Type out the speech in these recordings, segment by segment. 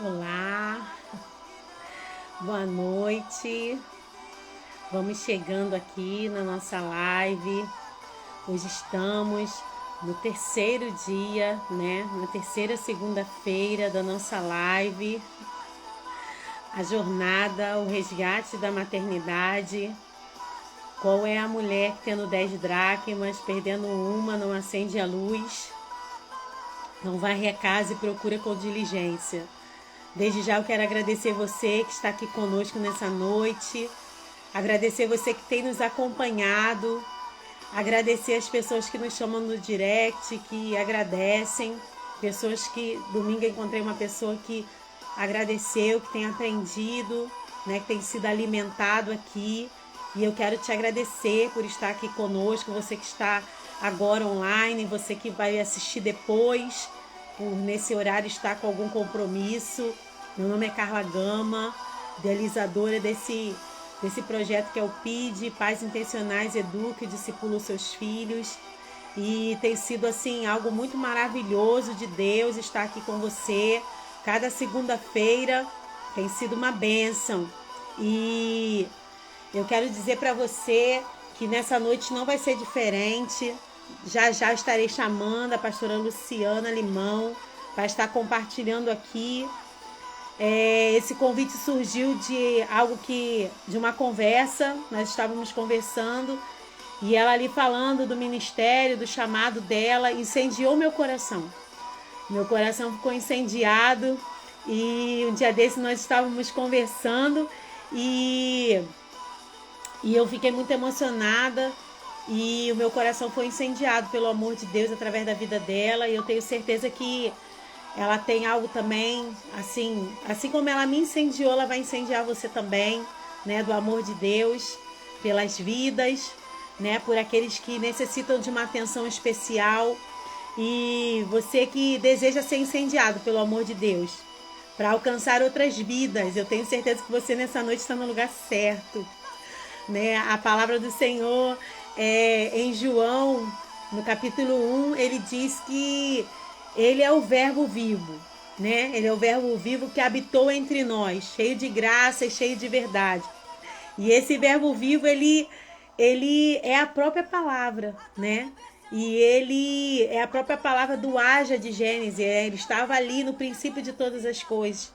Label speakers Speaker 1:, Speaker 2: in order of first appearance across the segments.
Speaker 1: Olá, boa noite. Vamos chegando aqui na nossa live. Hoje estamos no terceiro dia, né? Na terceira segunda-feira da nossa live. A jornada, o resgate da maternidade. Qual é a mulher que tendo 10 dracmas, perdendo uma, não acende a luz? Não varre a casa e procura com diligência. Desde já eu quero agradecer você que está aqui conosco nessa noite, agradecer você que tem nos acompanhado, agradecer as pessoas que nos chamam no direct, que agradecem, pessoas que, domingo eu encontrei uma pessoa que agradeceu, que tem aprendido, né, que tem sido alimentado aqui, e eu quero te agradecer por estar aqui conosco, você que está agora online, você que vai assistir depois, por nesse horário estar com algum compromisso. Meu nome é Carla Gama, idealizadora desse projeto que é o PID, Pais Intencionais Eduque e Discipula os Seus Filhos. E tem sido assim algo muito maravilhoso de Deus estar aqui com você. Cada segunda-feira tem sido uma bênção. E eu quero dizer para você que nessa noite não vai ser diferente. Já já estarei chamando a pastora Luciana Limão para estar compartilhando aqui. Esse convite surgiu de uma conversa, nós estávamos conversando e ela ali falando do ministério, do chamado dela, incendiou meu coração. Meu coração ficou incendiado e um dia desse nós estávamos conversando e eu fiquei muito emocionada. E o meu coração foi incendiado pelo amor de Deus através da vida dela. E eu tenho certeza que ela tem algo também, assim como ela me incendiou, ela vai incendiar você também, né? Do amor de Deus, pelas vidas, né? Por aqueles que necessitam de uma atenção especial. E você que deseja ser incendiado pelo amor de Deus, para alcançar outras vidas. Eu tenho certeza que você nessa noite está no lugar certo, né? A palavra do Senhor em João, no capítulo 1, ele diz que ele é o verbo vivo, né? Ele é o verbo vivo que habitou entre nós, cheio de graça e cheio de verdade. E esse verbo vivo, ele é a própria palavra, né? E ele é a própria palavra do haja de Gênesis. Ele estava ali no princípio de todas as coisas.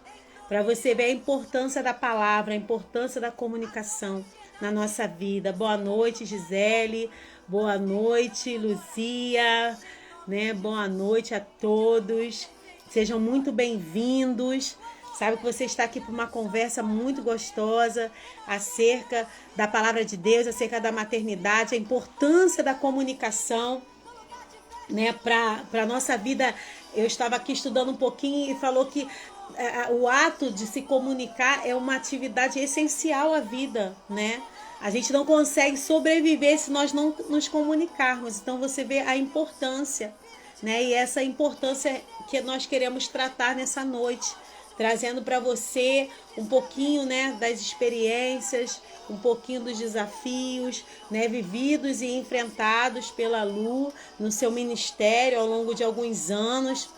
Speaker 1: Para você ver a importância da palavra, a importância da comunicação na nossa vida. Boa noite, Gisele. Boa noite, Luzia. Né? Boa noite a todos. Sejam muito bem-vindos. Sabe que você está aqui para uma conversa muito gostosa acerca da palavra de Deus, acerca da maternidade, a importância da comunicação, né, para a nossa vida. Eu estava aqui estudando um pouquinho e falou que o ato de se comunicar é uma atividade essencial à vida, né? A gente não consegue sobreviver se nós não nos comunicarmos. Então você vê a importância, né? E essa importância que nós queremos tratar nessa noite, trazendo para você um pouquinho, né, das experiências, um pouquinho dos desafios, né, vividos e enfrentados pela Lu no seu ministério ao longo de alguns anos.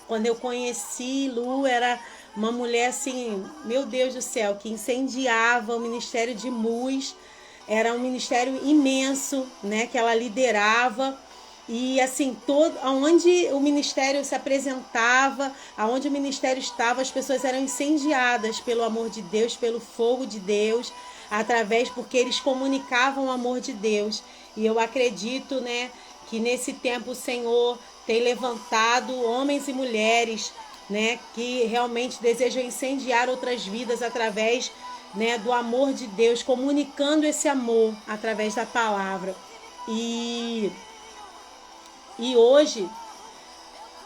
Speaker 1: Quando eu conheci Lu, era uma mulher assim, meu Deus do céu, que incendiava o ministério de MUS. Era um ministério imenso, né, que ela liderava. E assim, aonde o ministério se apresentava, aonde o ministério estava, as pessoas eram incendiadas pelo amor de Deus, pelo fogo de Deus, porque eles comunicavam o amor de Deus. E eu acredito, né, que nesse tempo o Senhor tem levantado homens e mulheres, né, que realmente desejam incendiar outras vidas através, né, do amor de Deus, comunicando esse amor através da palavra. E hoje,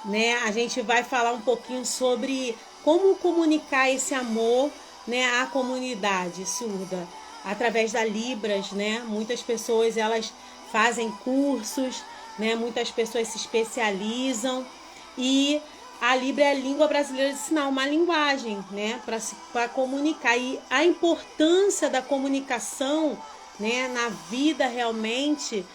Speaker 1: né, a gente vai falar um pouquinho sobre como comunicar esse amor, né, à comunidade surda através da Libras, né? Muitas pessoas elas fazem cursos, né? Muitas pessoas se especializam e a Libra é a língua brasileira de sinal, uma linguagem, né, para comunicar. E a importância da comunicação, né, na vida realmente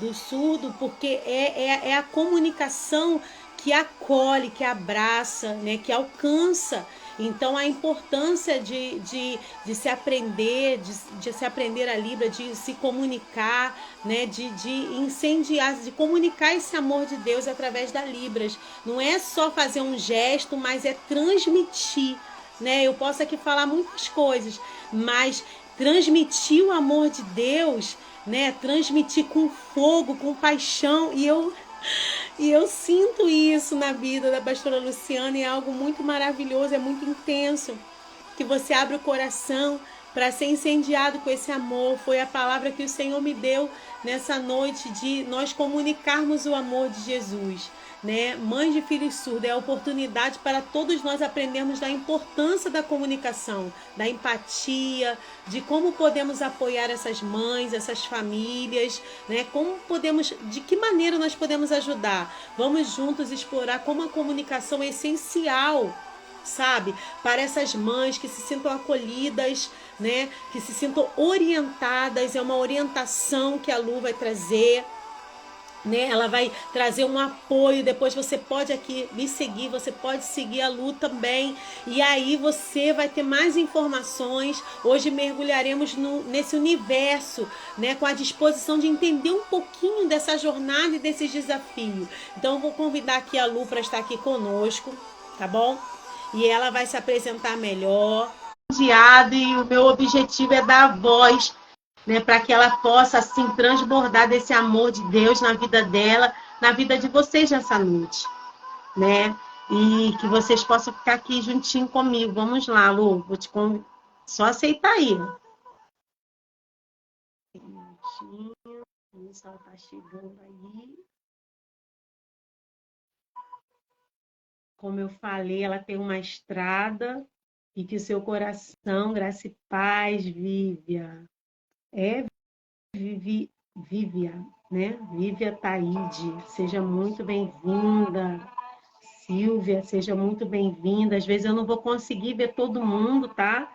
Speaker 1: do surdo, porque é a comunicação que acolhe, que abraça, né, que alcança. Então, a importância de se aprender, de se aprender a Libra, de se comunicar, né? De incendiar, de comunicar esse amor de Deus através da Libras. Não é só fazer um gesto, mas é transmitir, né? Eu posso aqui falar muitas coisas, mas transmitir o amor de Deus, né? Transmitir com fogo, com paixão, e eu sinto isso na vida da pastora Luciana, e é algo muito maravilhoso, é muito intenso, que você abre o coração para ser incendiado com esse amor. Foi a palavra que o Senhor me deu nessa noite, de nós comunicarmos o amor de Jesus, né? Mães de filhos surdos, é a oportunidade para todos nós aprendermos da importância da comunicação, da empatia, de como podemos apoiar essas mães, essas famílias, né? Como podemos, de que maneira nós podemos ajudar. Vamos juntos explorar como a comunicação é essencial, sabe, para essas mães, que se sintam acolhidas, né, que se sintam orientadas. É uma orientação que a Lu vai trazer, né? Ela vai trazer um apoio. Depois você pode aqui me seguir, você pode seguir a Lu também, e aí você vai ter mais informações. Hoje mergulharemos nesse universo, né, com a disposição de entender um pouquinho dessa jornada e desses desafios. Então eu vou convidar aqui a Lu para estar aqui conosco, tá bom? E ela vai se apresentar melhor. E o meu objetivo é dar voz, né, para que ela possa assim transbordar desse amor de Deus na vida dela, na vida de vocês nessa noite, né? E que vocês possam ficar aqui juntinho comigo. Vamos lá, Lu, vou te convidar. Só aceitar aí. Vamos só tá chegando aí. Como eu falei, ela tem uma estrada, e que o seu coração, graça e paz, Vívia. É Vívia, né? Vívia Taide, seja muito bem-vinda. Silvia, seja muito bem-vinda. Às vezes eu não vou conseguir ver todo mundo, tá?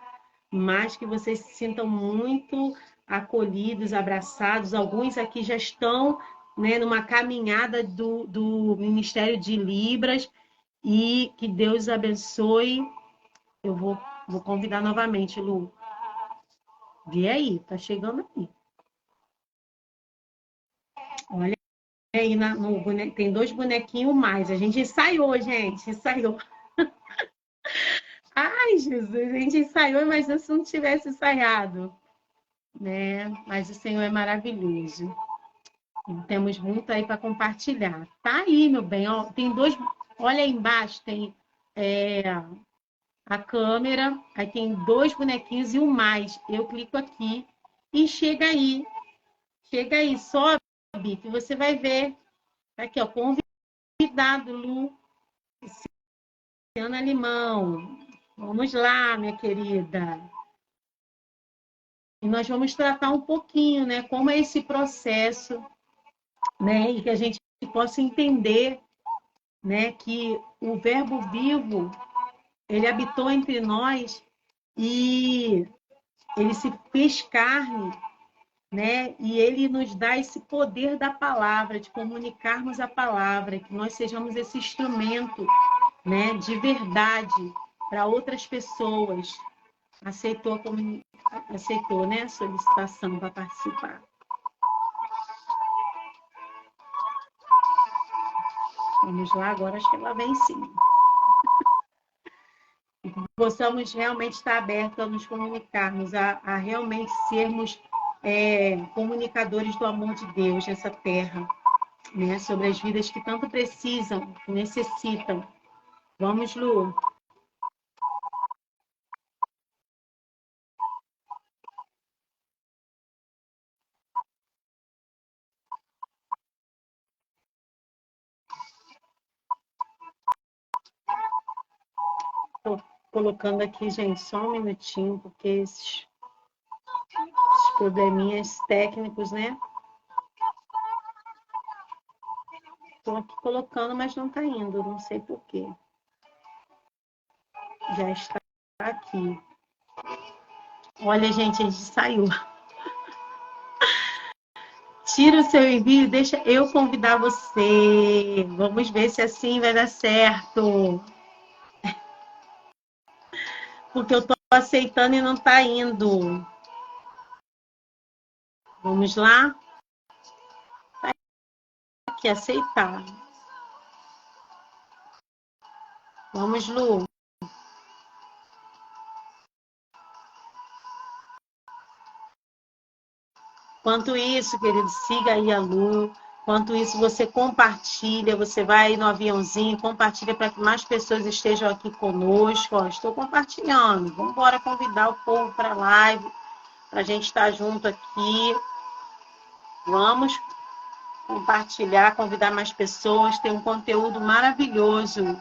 Speaker 1: Mas que vocês se sintam muito acolhidos, abraçados. Alguns aqui já estão, né, numa caminhada do Ministério de Libras, e que Deus abençoe. Eu vou convidar novamente, Lu. Vê aí, tá chegando aí. Olha aí, no boneco, tem 2 bonequinhos mais. A gente ensaiou, gente, ensaiou. Ai, Jesus, a gente ensaiou, mas se não tivesse ensaiado, né? Mas o Senhor é maravilhoso. E temos muito aí para compartilhar. Tá aí, meu bem, ó, tem 2, olha aí embaixo, tem a câmera, aí tem 2 bonequinhos e um mais. Eu clico aqui e chega aí, sobe, que você vai ver. Tá aqui, ó, convidado, Lu, Luciana Limão. Vamos lá, minha querida. E nós vamos tratar um pouquinho, né, como é esse processo, né, e que a gente possa entender, né, que o Verbo vivo, ele habitou entre nós, e ele se fez carne, né, e ele nos dá esse poder da palavra, de comunicarmos a palavra, que nós sejamos esse instrumento, né, de verdade para outras pessoas. Aceitou, né, a solicitação para participar. Vamos lá, agora acho que ela vem sim. E que possamos realmente estar abertos a nos comunicarmos, a realmente sermos comunicadores do amor de Deus nessa terra, né? Sobre as vidas que tanto precisam, que necessitam. Vamos, Lu. Estou colocando aqui, gente, só um minutinho, porque esses probleminhas técnicos, né? Estou aqui colocando, mas não está indo, não sei por quê. Já está aqui. Olha, gente, a gente saiu. Tira o seu envio, deixa eu convidar você. Vamos ver se assim vai dar certo. porque eu tô aceitando e não tá indo. Vamos lá? Tá aqui, aceitar. Vamos, Lu. Enquanto isso, querido, siga aí a Lu. Enquanto isso, você compartilha, você vai no aviãozinho, compartilha para que mais pessoas estejam aqui conosco. Ó, estou compartilhando. Vamos embora convidar o povo para a live, para a gente estar junto aqui. Vamos compartilhar, convidar mais pessoas. Tem um conteúdo maravilhoso.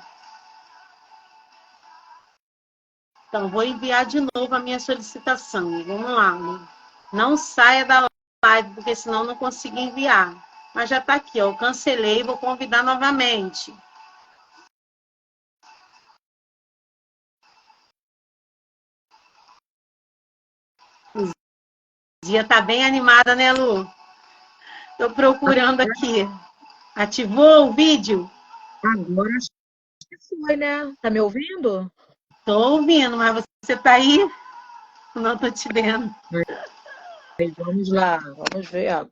Speaker 1: Então, vou enviar de novo a minha solicitação. Vamos lá, Lu. Não saia da live, porque senão não consigo enviar. Mas já está aqui, ó. Eu cancelei, vou convidar novamente. O dia tá bem animada, né, Lu? Estou procurando aqui. Ativou o vídeo?
Speaker 2: Agora acho que foi, né? Tá me ouvindo?
Speaker 1: Estou ouvindo, mas você tá aí? Não estou te vendo.
Speaker 2: Aí, vamos lá, vamos ver.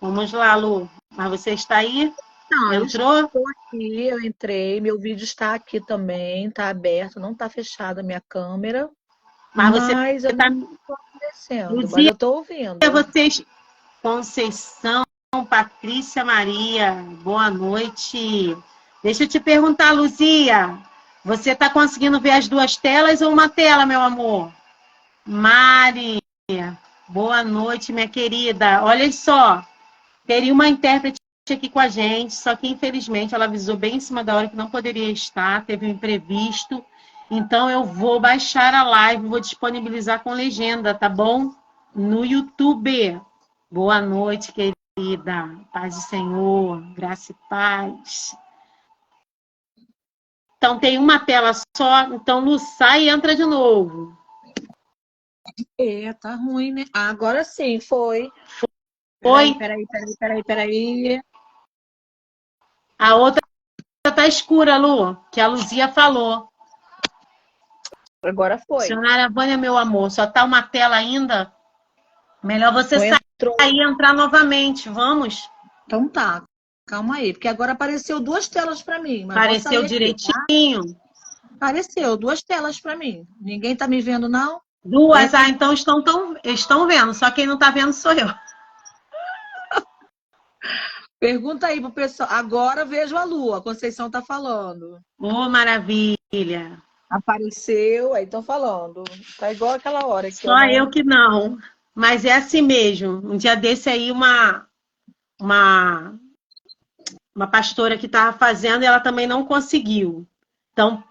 Speaker 1: Vamos lá, Lu. Mas você está aí?
Speaker 2: Não, eu
Speaker 1: Entrou?
Speaker 2: estou aqui, eu entrei, meu vídeo está aqui também, está aberto, não está fechada a minha câmera,
Speaker 1: Mas você
Speaker 2: mas eu
Speaker 1: está.
Speaker 2: não estou aparecendo, mas
Speaker 1: Luzia,
Speaker 2: eu estou ouvindo.
Speaker 1: vocês. Conceição Patrícia Maria, boa noite. Deixa eu te perguntar, Luzia, você está conseguindo ver as duas telas ou uma tela, meu amor? Mari, boa noite, minha querida. Olha só, teria uma intérprete aqui com a gente, só que infelizmente ela avisou bem em cima da hora que não poderia estar, teve um imprevisto. Então eu vou baixar a live, vou disponibilizar com legenda, tá bom? No YouTube. Boa noite, querida. Paz do Senhor, graça e paz. Então tem uma tela só, então Lu sai e entra de novo.
Speaker 2: Tá ruim, né? Agora sim, foi.
Speaker 1: Oi?
Speaker 2: Peraí.
Speaker 1: A outra tá escura, Lu, que a Luzia falou.
Speaker 2: Agora foi.
Speaker 1: Senhora Vânia, meu amor, só tá uma tela ainda? Melhor você
Speaker 2: Não
Speaker 1: sair
Speaker 2: entrou.
Speaker 1: e entrar novamente, vamos?
Speaker 2: Então tá, calma aí, porque agora apareceu duas telas para mim, mas vou
Speaker 1: Apareceu
Speaker 2: sair aqui, tá?
Speaker 1: direitinho?
Speaker 2: Apareceu duas telas para mim. Ninguém tá me vendo, não? De
Speaker 1: Duas,
Speaker 2: repente,
Speaker 1: então estão vendo, só quem não tá vendo sou eu.
Speaker 2: pergunta aí pro pessoal. Agora vejo a lua, a Conceição tá falando.
Speaker 1: Ô, maravilha.
Speaker 2: Apareceu, aí estão falando. Tá igual aquela hora que eu
Speaker 1: Só
Speaker 2: não.
Speaker 1: eu que não. Mas é assim mesmo. Um dia desse aí, uma, uma pastora que estava fazendo e ela também não conseguiu. Então,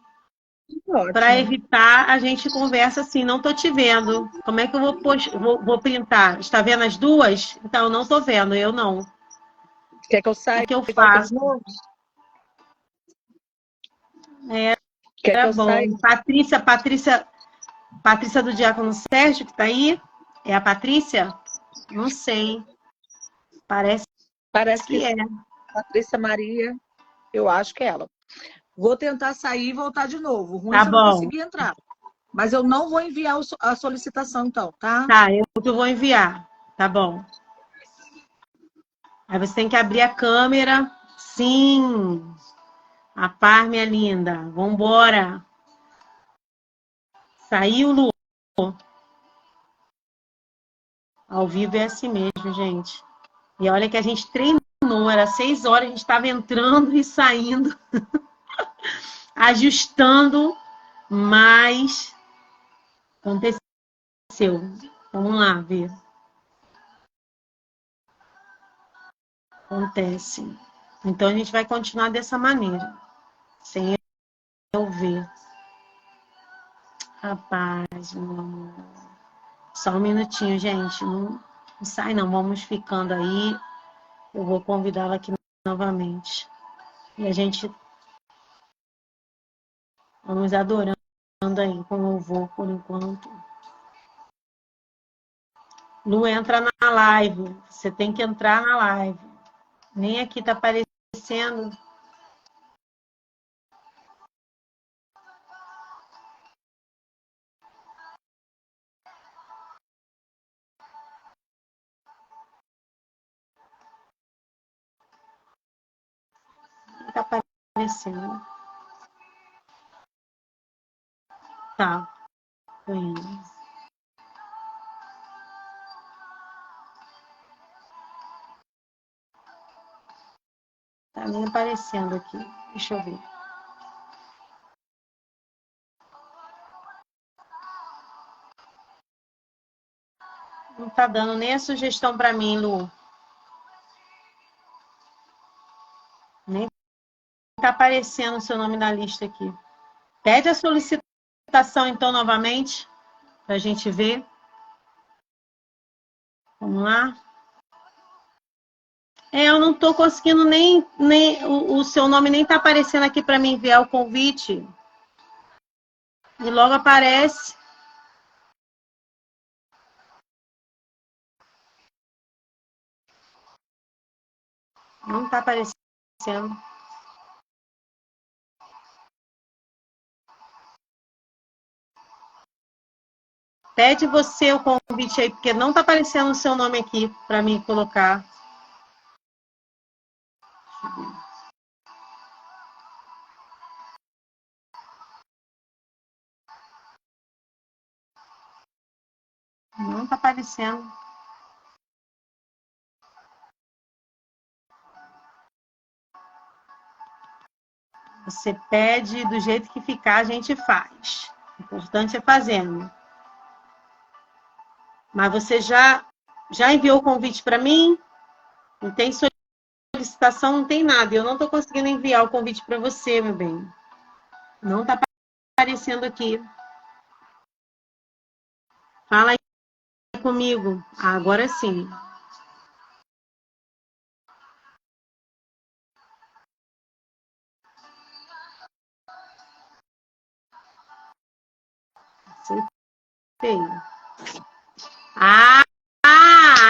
Speaker 1: para
Speaker 2: Ótimo.
Speaker 1: evitar, a gente conversa assim, não tô te vendo. Como é que eu vou printar? Está vendo as duas? Então, eu não tô vendo, eu não.
Speaker 2: Quer que eu
Speaker 1: O
Speaker 2: saia
Speaker 1: que eu
Speaker 2: e volte de
Speaker 1: faço?
Speaker 2: novo?
Speaker 1: É,
Speaker 2: Quer que
Speaker 1: tá
Speaker 2: eu saia?
Speaker 1: bom. Patrícia do Diácono Sérgio, que tá aí? É a Patrícia? Não sei. Parece
Speaker 2: Parece que
Speaker 1: que é.
Speaker 2: Patrícia Maria, eu acho que é ela. Vou tentar sair e voltar de novo. Ruim
Speaker 1: Tá
Speaker 2: se eu não
Speaker 1: bom.
Speaker 2: conseguir entrar. Mas eu não vou enviar a solicitação, então, tá?
Speaker 1: Tá, eu que vou enviar. Tá bom. Aí você tem que abrir a câmera. Sim. A par, minha linda. Vambora. Saiu, Lu. Ao vivo é assim mesmo, gente. E olha que a gente treinou. Era 6 horas, a gente estava entrando e saindo. Ajustando. Mas aconteceu. Vamos lá ver. Acontece. Então a gente vai continuar dessa maneira. Sem eu ver. Rapaz, meu amor. Só um minutinho, gente. Não sai não. Vamos ficando aí. Eu vou convidá-la aqui novamente. E a gente vamos adorando aí com louvor por enquanto. Lu, entra na live. Você tem que entrar na live. Nem aqui tá aparecendo. Tá aparecendo. Tá. Tô indo. Tá me aparecendo aqui. Deixa eu ver. Não tá dando nem a sugestão para mim, Lu. Nem tá aparecendo o seu nome na lista aqui. Pede a solicitação, então, novamente, para a gente ver. Vamos lá. Eu não estou conseguindo nem o seu nome nem está aparecendo aqui para mim enviar o convite. E logo aparece. Não está aparecendo. Pede você o convite aí, porque não está aparecendo o seu nome aqui para mim colocar. Não está aparecendo. Você pede do jeito que ficar, a gente faz. O importante é fazendo. Mas você já enviou o convite para mim? Não tem solicitação, não tem nada. Eu não estou conseguindo enviar o convite para você, meu bem. Não está aparecendo aqui. Fala aí comigo. Agora sim. Acertei.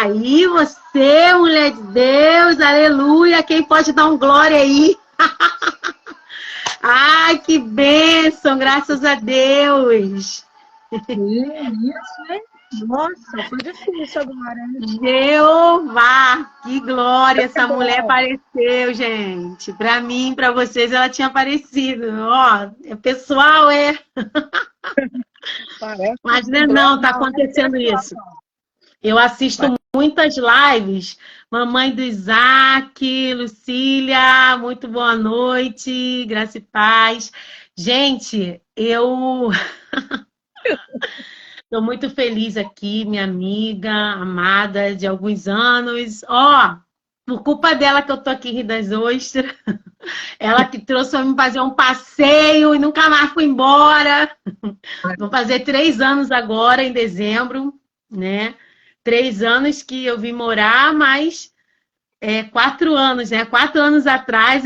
Speaker 1: Aí você, mulher de Deus, aleluia. Quem pode dar um glória aí? Ai, que bênção, graças a Deus.
Speaker 2: Que isso, hein? Nossa, foi difícil agora, hein?
Speaker 1: Jeová, que glória, essa mulher apareceu, gente. Para mim, para vocês, ela tinha aparecido. Ó, é pessoal, é.
Speaker 2: Parece
Speaker 1: Mas não, tá acontecendo isso. Eu assisto muitas lives. Mamãe do Isaac, Lucília, muito boa noite, graça e paz. Gente, eu estou muito feliz aqui, minha amiga amada de alguns anos. Ó, por culpa dela que eu tô aqui em Rio das Ostras. Ela que trouxe para me fazer um passeio e nunca mais fui embora. Vou fazer 3 anos agora, em dezembro, né? 3 anos que eu vim morar, mas 4 anos, né? 4 anos atrás,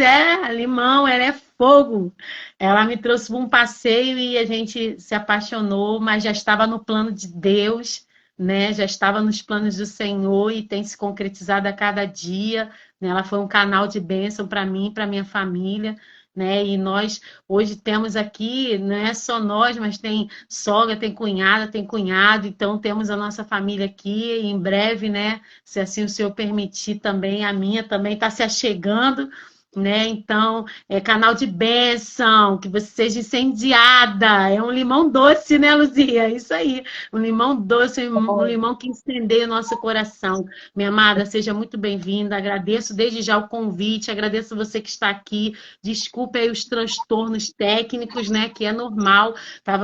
Speaker 1: Limão, ela é fogo. Ela me trouxe para um passeio e a gente se apaixonou, mas já estava no plano de Deus, né? Já estava nos planos do Senhor e tem se concretizado a cada dia, né? Ela foi um canal de bênção para mim, para minha família, né? E nós hoje temos aqui, não é só nós, mas tem sogra, tem cunhada, tem cunhado, então temos a nossa família aqui, e em breve, né? Se assim o Senhor permitir também, a minha também está se achegando, né? Então, é canal de bênção, que você seja incendiada. É um limão doce, né, Luzia? É isso aí. Um limão doce, um limão que incendeia o nosso coração. Minha amada, seja muito bem-vinda. Agradeço desde já o convite, agradeço você que está aqui. Desculpe aí os transtornos técnicos, né? Que é normal.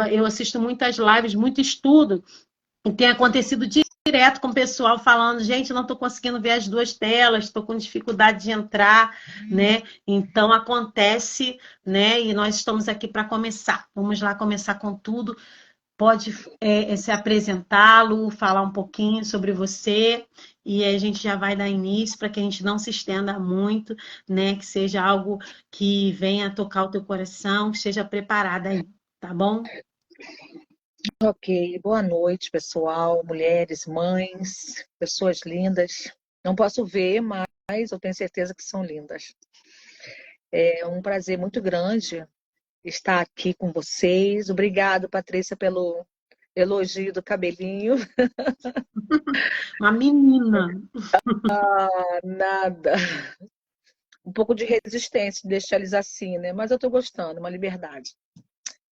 Speaker 1: Eu assisto muitas lives, muito estudo. E tem acontecido direto com o pessoal falando, gente, não estou conseguindo ver as 2 telas, estou com dificuldade de entrar, né? Então acontece, né? E nós estamos aqui para começar. Vamos lá começar com tudo. Pode se apresentá-lo, falar um pouquinho sobre você e a gente já vai dar início para que a gente não se estenda muito, né? Que seja algo que venha tocar o teu coração, que esteja preparada aí, tá bom?
Speaker 2: Ok, boa noite, pessoal, mulheres, mães, pessoas lindas. Não posso ver, mas eu tenho certeza que são lindas. É um prazer muito grande estar aqui com vocês. Obrigado, Patrícia, pelo elogio do cabelinho.
Speaker 1: Uma menina.
Speaker 2: Nada. um pouco de resistência de deixar eles assim, né? Mas eu estou gostando, uma liberdade.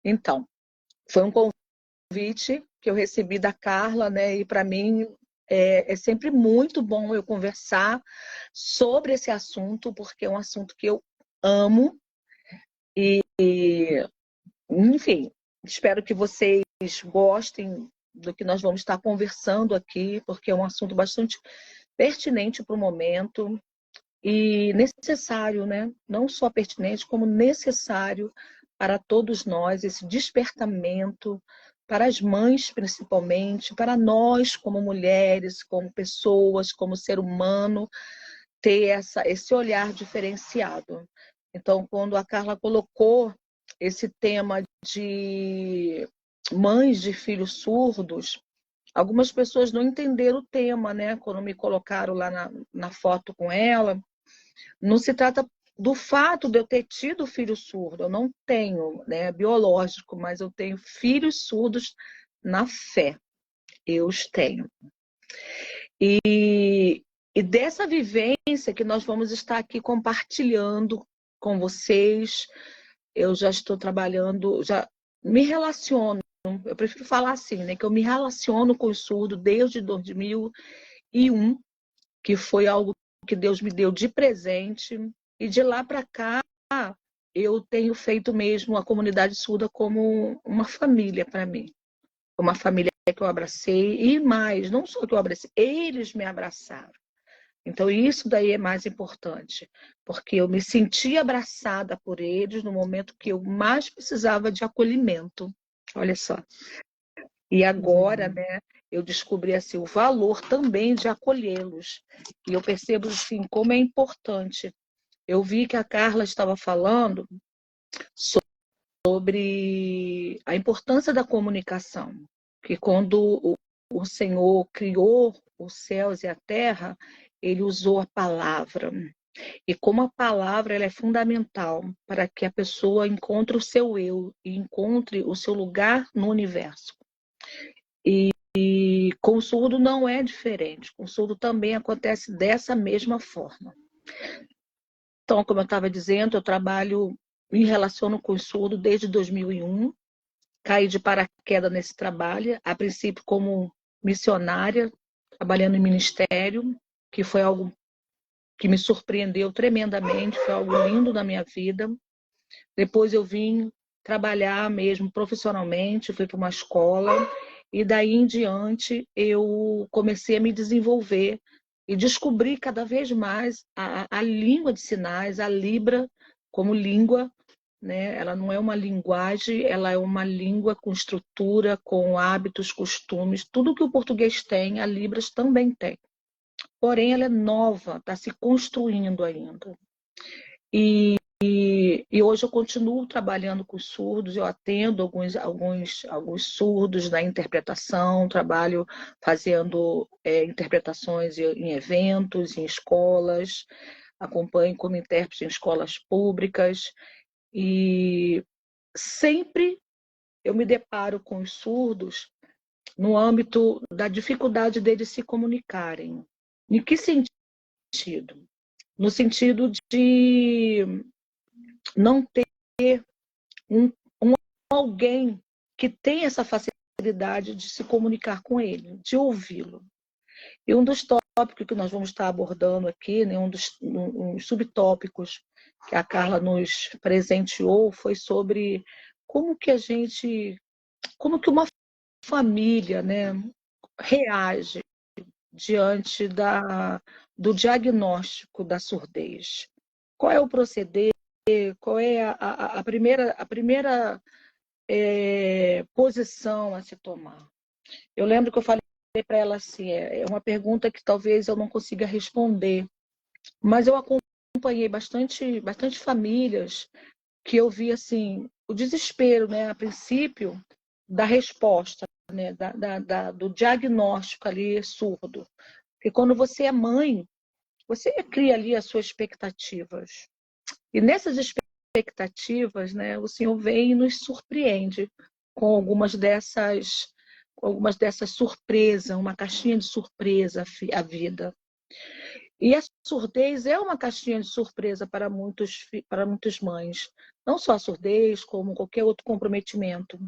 Speaker 2: Então, foi um convite que eu recebi da Carla, né? E para mim é sempre muito bom eu conversar sobre esse assunto, porque é um assunto que eu amo. E, enfim, espero que vocês gostem do que nós vamos estar conversando aqui, porque é um assunto bastante pertinente para o momento e necessário, né? Não só pertinente, como necessário para todos nós, esse despertamento, para as mães principalmente, para nós como mulheres, como pessoas, como ser humano, ter esse olhar diferenciado. Então, quando a Carla colocou esse tema de mães de filhos surdos, algumas pessoas não entenderam o tema, né? Quando me colocaram lá na foto com ela, não se trata do fato de eu ter tido filho surdo. Eu não tenho, né, biológico, mas eu tenho filhos surdos na fé. Eu os tenho. E dessa vivência que nós vamos estar aqui compartilhando com vocês, eu já estou trabalhando, já me relaciono, eu prefiro falar assim, né, que eu me relaciono com os surdos desde 2001, que foi algo que Deus me deu de presente, e de lá para cá eu tenho feito mesmo a comunidade surda como uma família para mim, uma família que eu abracei, e mais, não só que eu abracei, eles me abraçaram. Então, isso daí é mais importante, porque eu me senti abraçada por eles no momento que eu mais precisava de acolhimento. Olha só. E agora, né, eu descobri assim, o valor também de acolhê-los. E eu percebo assim, como é importante. Eu vi que a Carla estava falando sobre a importância da comunicação, que quando o Senhor criou os céus e a terra, ele usou a palavra. E como a palavra ela é fundamental para que a pessoa encontre o seu eu e encontre o seu lugar no universo. E com o surdo não é diferente. Com o surdo também acontece dessa mesma forma. Então, como eu estava dizendo, eu trabalho, me relaciono com o surdo desde 2001. Caí de paraquedas nesse trabalho, a princípio como missionária, trabalhando em ministério, que foi algo que me surpreendeu tremendamente, foi algo lindo na minha vida. Depois eu vim trabalhar mesmo profissionalmente, fui para uma escola, e daí em diante eu comecei a me desenvolver e descobri cada vez mais a língua de sinais, a Libra como língua, né? Ela não é uma linguagem, ela é uma língua com estrutura, com hábitos, costumes, tudo que o português tem, a Libras também tem. Porém, ela é nova, está se construindo ainda. E hoje eu continuo trabalhando com surdos, eu atendo alguns surdos na interpretação, trabalho fazendo interpretações em eventos, em escolas, acompanho como intérprete em escolas públicas, e sempre eu me deparo com os surdos no âmbito da dificuldade deles se comunicarem. Em que sentido? No sentido de não ter um alguém que tem essa facilidade de se comunicar com ele, de ouvi-lo. E um dos tópicos que nós vamos estar abordando aqui, né, um subtópicos que a Carla nos presenteou foi sobre como que uma família, né, reage diante do diagnóstico da surdez. Qual é o proceder? Qual é a primeira posição a se tomar? Eu lembro que eu falei para ela assim, é uma pergunta que talvez eu não consiga responder, mas eu acompanhei bastante famílias que eu vi assim o desespero, né, a princípio da resposta, né, do diagnóstico ali surdo. Porque quando você é mãe, você cria ali as suas expectativas. E nessas expectativas, né, o Senhor vem e nos surpreende com algumas dessas surpresas, uma caixinha de surpresa à vida. E a surdez é uma caixinha de surpresa para muitas mães. Não só a surdez, como qualquer outro comprometimento.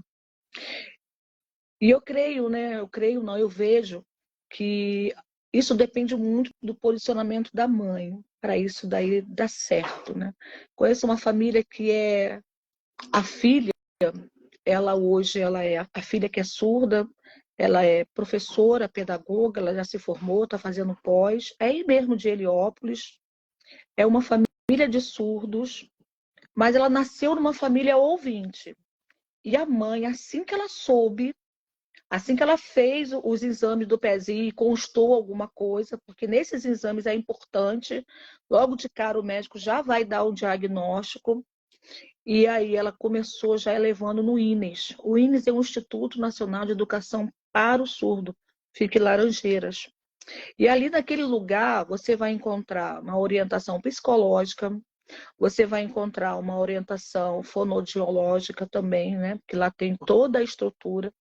Speaker 2: E eu creio, né? Eu creio, não, eu vejo que isso depende muito do posicionamento da mãe para isso daí dar certo, né? Conheço uma família que é a filha, ela hoje ela é a filha que é surda, ela é professora, pedagoga, ela já se formou, está fazendo pós, é aí mesmo de Heliópolis, é uma família de surdos, mas ela nasceu numa família ouvinte. E a mãe, assim que ela soube, assim que ela fez os exames do pezinho e constou alguma coisa, porque nesses exames é importante, logo de cara o médico já vai dar o diagnóstico, e aí ela começou já elevando no INES. O INES é o Instituto Nacional de Educação para o Surdo, fica em Laranjeiras. E ali naquele lugar você vai encontrar uma orientação psicológica, você vai encontrar uma orientação fonoaudiológica também, né? Porque lá tem toda a estrutura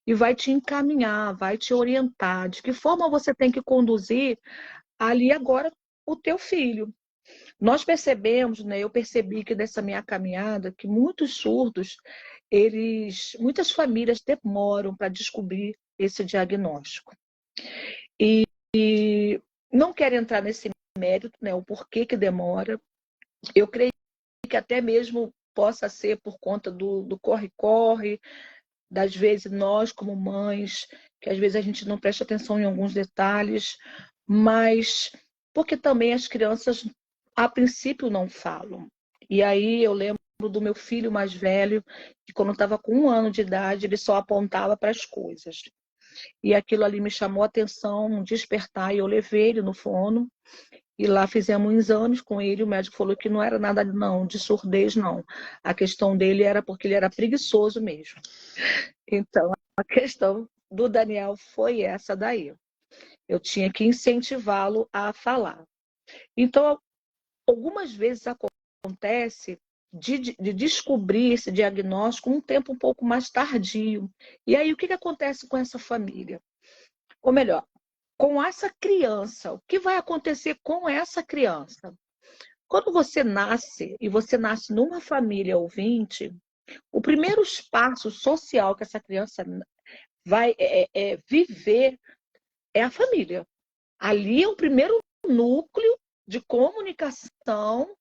Speaker 2: e vai te encaminhar, vai te orientar de que forma você tem que conduzir ali agora o teu filho. Nós percebemos, né, eu percebi que nessa minha caminhada, que muitos surdos, muitas famílias demoram para descobrir esse diagnóstico. E não quero entrar nesse mérito, né, o porquê que demora. Eu creio que até mesmo possa ser por conta do corre-corre, das vezes nós como mães, que às vezes a gente não presta atenção em alguns detalhes, mas porque também as crianças a princípio não falam. E aí eu lembro do meu filho mais velho, que quando estava com 1 ano de idade, ele só apontava para as coisas. E aquilo ali me chamou a atenção, um despertar, e eu levei ele no fono, e lá fizemos exames com ele, o médico falou que não era nada não, de surdez não. A questão dele era porque ele era preguiçoso mesmo. Então, a questão do Daniel foi essa daí. Eu tinha que incentivá-lo a falar. Então, algumas vezes acontece de descobrir esse diagnóstico um tempo um pouco mais tardio. E aí, o que acontece com essa família? Ou melhor, com essa criança. O que vai acontecer com essa criança? Quando você nasce, e você nasce numa família ouvinte, o primeiro espaço social que essa criança vai viver é a família. Ali é o primeiro núcleo de comunicação,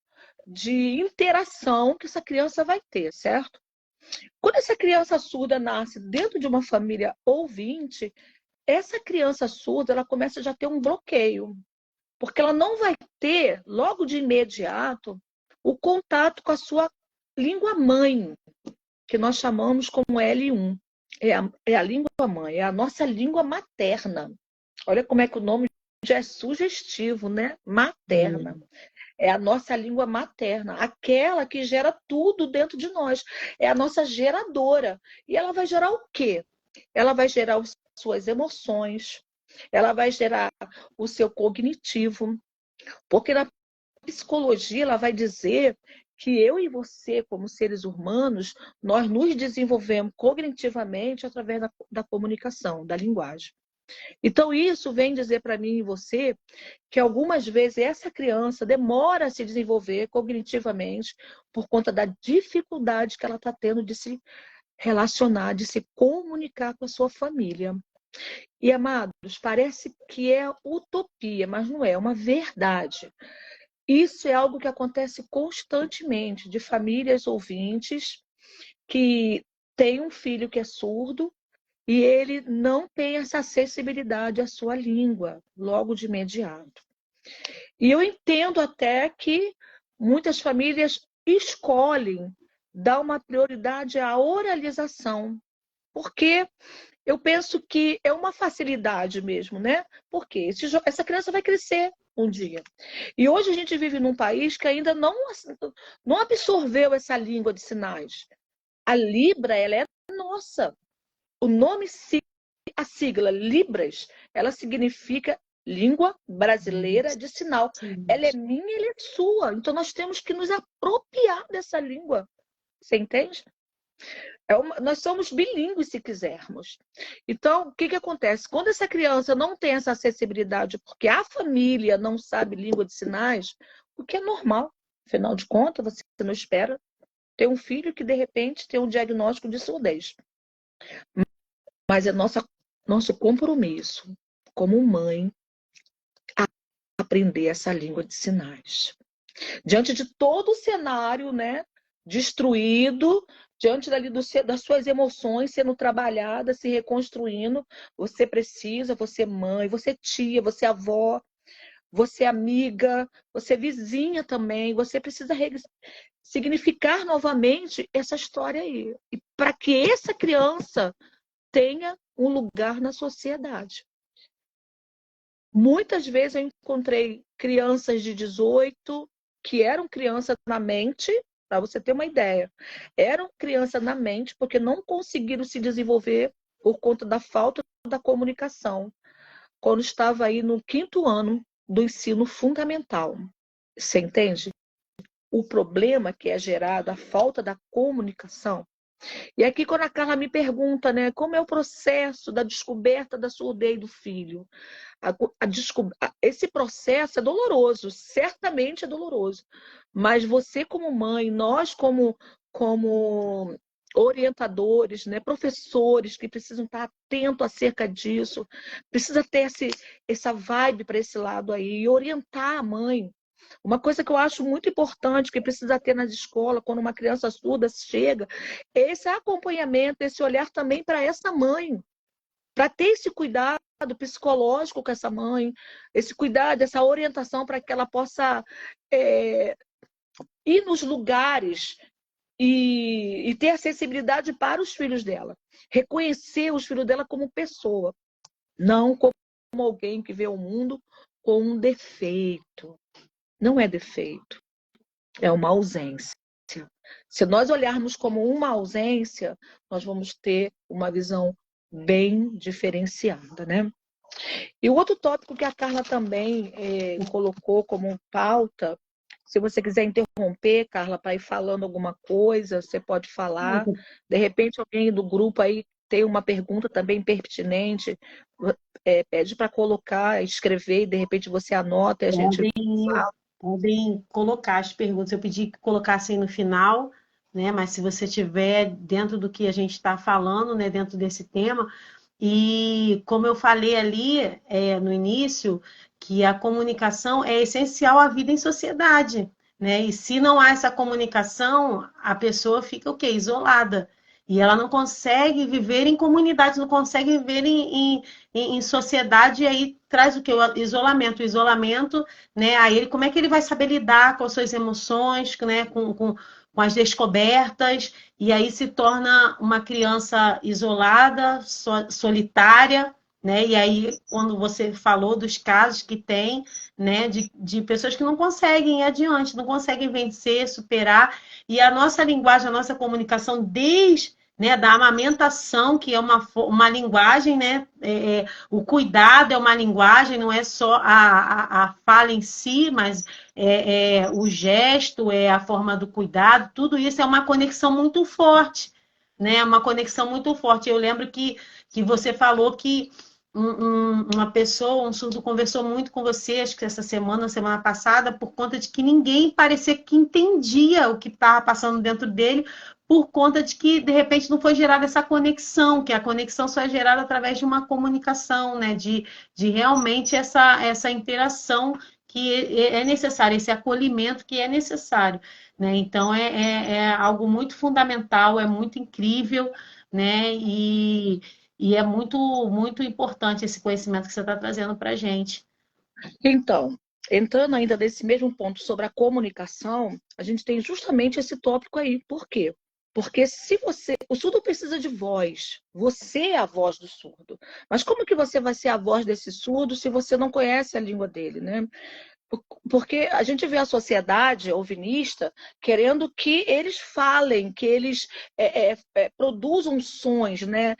Speaker 2: de interação que essa criança vai ter, certo? Quando essa criança surda nasce dentro de uma família ouvinte, essa criança surda ela começa já a ter um bloqueio, porque ela não vai ter, logo de imediato, o contato com a sua língua mãe, que nós chamamos como L1. É a língua mãe, é a nossa língua materna. Olha como é que o nome já é sugestivo, né? Materna. É a nossa língua materna, aquela que gera tudo dentro de nós. É a nossa geradora. E ela vai gerar o quê? Ela vai gerar as suas emoções, ela vai gerar o seu cognitivo, porque na psicologia ela vai dizer que eu e você, como seres humanos, nós nos desenvolvemos cognitivamente através da comunicação, da linguagem. Então, isso vem dizer para mim e você que algumas vezes essa criança demora a se desenvolver cognitivamente por conta da dificuldade que ela está tendo de se relacionar, de se comunicar com a sua família. E, amados, parece que é utopia, mas não é, é uma verdade. Isso é algo que acontece constantemente, de famílias ouvintes que têm um filho que é surdo e ele não tem essa acessibilidade à sua língua logo de imediato. E eu entendo até que muitas famílias escolhem dar uma prioridade à oralização, porque eu penso que é uma facilidade mesmo, né? Porque essa criança vai crescer um dia. E hoje a gente vive num país que ainda não absorveu essa língua de sinais. A Libra, ela é nossa. O nome, a sigla Libras, ela significa Língua Brasileira de Sinal. Ela é minha, ela é sua. Então nós temos que nos apropriar dessa língua. Você entende? Nós somos bilíngues se quisermos. Então, o que que acontece? Quando essa criança não tem essa acessibilidade, porque a família não sabe língua de sinais, o que é normal, afinal de contas, você não espera ter um filho que, de repente, tem um diagnóstico de surdez. Mas é nosso compromisso, como mãe, aprender essa língua de sinais. Diante de todo o cenário, né, destruído, diante das suas emoções sendo trabalhadas, se reconstruindo, você precisa, você é mãe, você é tia, você é avó, você é amiga, você é vizinha também, você precisa significar novamente essa história aí. E para que essa criança tenha um lugar na sociedade. Muitas vezes eu encontrei crianças de 18 que eram crianças na mente, para você ter uma ideia. Eram crianças na mente porque não conseguiram se desenvolver por conta da falta da comunicação. Quando estava aí no 5º ano do ensino fundamental. Você entende? O problema que é gerado, a falta da comunicação. E aqui, quando a Carla me pergunta, né, como é o processo da descoberta da surdez do filho? Esse processo é doloroso, certamente é doloroso. Mas você, como mãe, nós, como orientadores, né, professores que precisam estar atentos acerca disso, precisa ter essa vibe para esse lado aí e orientar a mãe. Uma coisa que eu acho muito importante, que precisa ter nas escolas, quando uma criança surda chega, é esse acompanhamento, esse olhar também para essa mãe, para ter esse cuidado psicológico com essa mãe, esse cuidado, essa orientação para que ela possa ir nos lugares e ter acessibilidade para os filhos dela. Reconhecer os filhos dela como pessoa, não como alguém que vê o mundo com um defeito. Não é defeito, é uma ausência. Se nós olharmos como uma ausência, nós vamos ter uma visão bem diferenciada, né? E o outro tópico que a Carla também colocou como pauta, se você quiser interromper, Carla, para ir falando alguma coisa, você pode falar. De repente, alguém do grupo aí tem uma pergunta também pertinente, pede para colocar, escrever, e de repente você anota e a gente fala.
Speaker 1: Podem colocar as perguntas. Eu pedi que colocassem no final, né? Mas se você tiver dentro do que a gente está falando, né? Dentro desse tema. E como eu falei ali no início, que a comunicação é essencial à vida em sociedade, né? E se não há essa comunicação, a pessoa fica o quê? Isolada. E ela não consegue viver em comunidade, não consegue viver em sociedade, e aí traz o quê? O isolamento. O isolamento, né? Aí ele, como é que ele vai saber lidar com as suas emoções, né? Com as descobertas, e aí se torna uma criança isolada, solitária, né? E aí, quando você falou dos casos que tem, né, de pessoas que não conseguem ir adiante, não conseguem vencer, superar, e a nossa linguagem, a nossa comunicação, desde né, da amamentação, que é uma linguagem, né? O cuidado é uma linguagem, não é só a fala em si, mas o gesto, é a forma do cuidado, tudo isso é uma conexão muito forte, né? Uma conexão muito forte. Eu lembro que você falou que uma pessoa, um surdo, conversou muito com você, acho que essa semana passada, por conta de que ninguém parecia que entendia o que estava passando dentro dele, por conta de que, de repente, não foi gerada essa conexão, que a conexão só é gerada através de uma comunicação, né? De realmente essa interação que é necessário, esse acolhimento que é necessário, né? Então, é algo muito fundamental, é muito incrível, né? E é muito, muito importante esse conhecimento que você está trazendo para a gente.
Speaker 2: Então, entrando ainda nesse mesmo ponto sobre a comunicação, a gente tem justamente esse tópico aí. Por quê? Porque se o surdo precisa de voz, você é a voz do surdo. Mas como que você vai ser a voz desse surdo se você não conhece a língua dele, né? Porque a gente vê a sociedade ovinista querendo que eles falem, que eles produzam sons, né,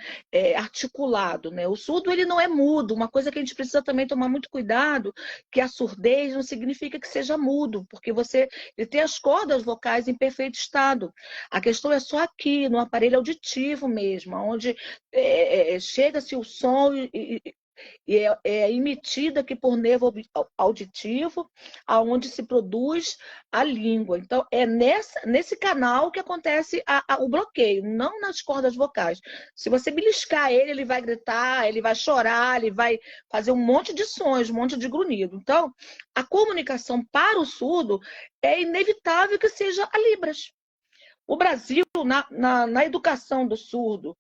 Speaker 2: articulado, né? O surdo ele não é mudo. Uma coisa que a gente precisa também tomar muito cuidado, que a surdez não significa que seja mudo, porque ele tem as cordas vocais em perfeito estado. A questão é só aqui, no aparelho auditivo mesmo, onde chega-se o som e é emitida aqui por nervo auditivo, aonde se produz a língua. Então, é nesse canal que acontece o bloqueio, não nas cordas vocais. Se você beliscar ele, ele vai gritar, ele vai chorar, ele vai fazer um monte de sons, um monte de grunhido. Então, a comunicação para o surdo é inevitável que seja a Libras. O Brasil, na educação do surdo,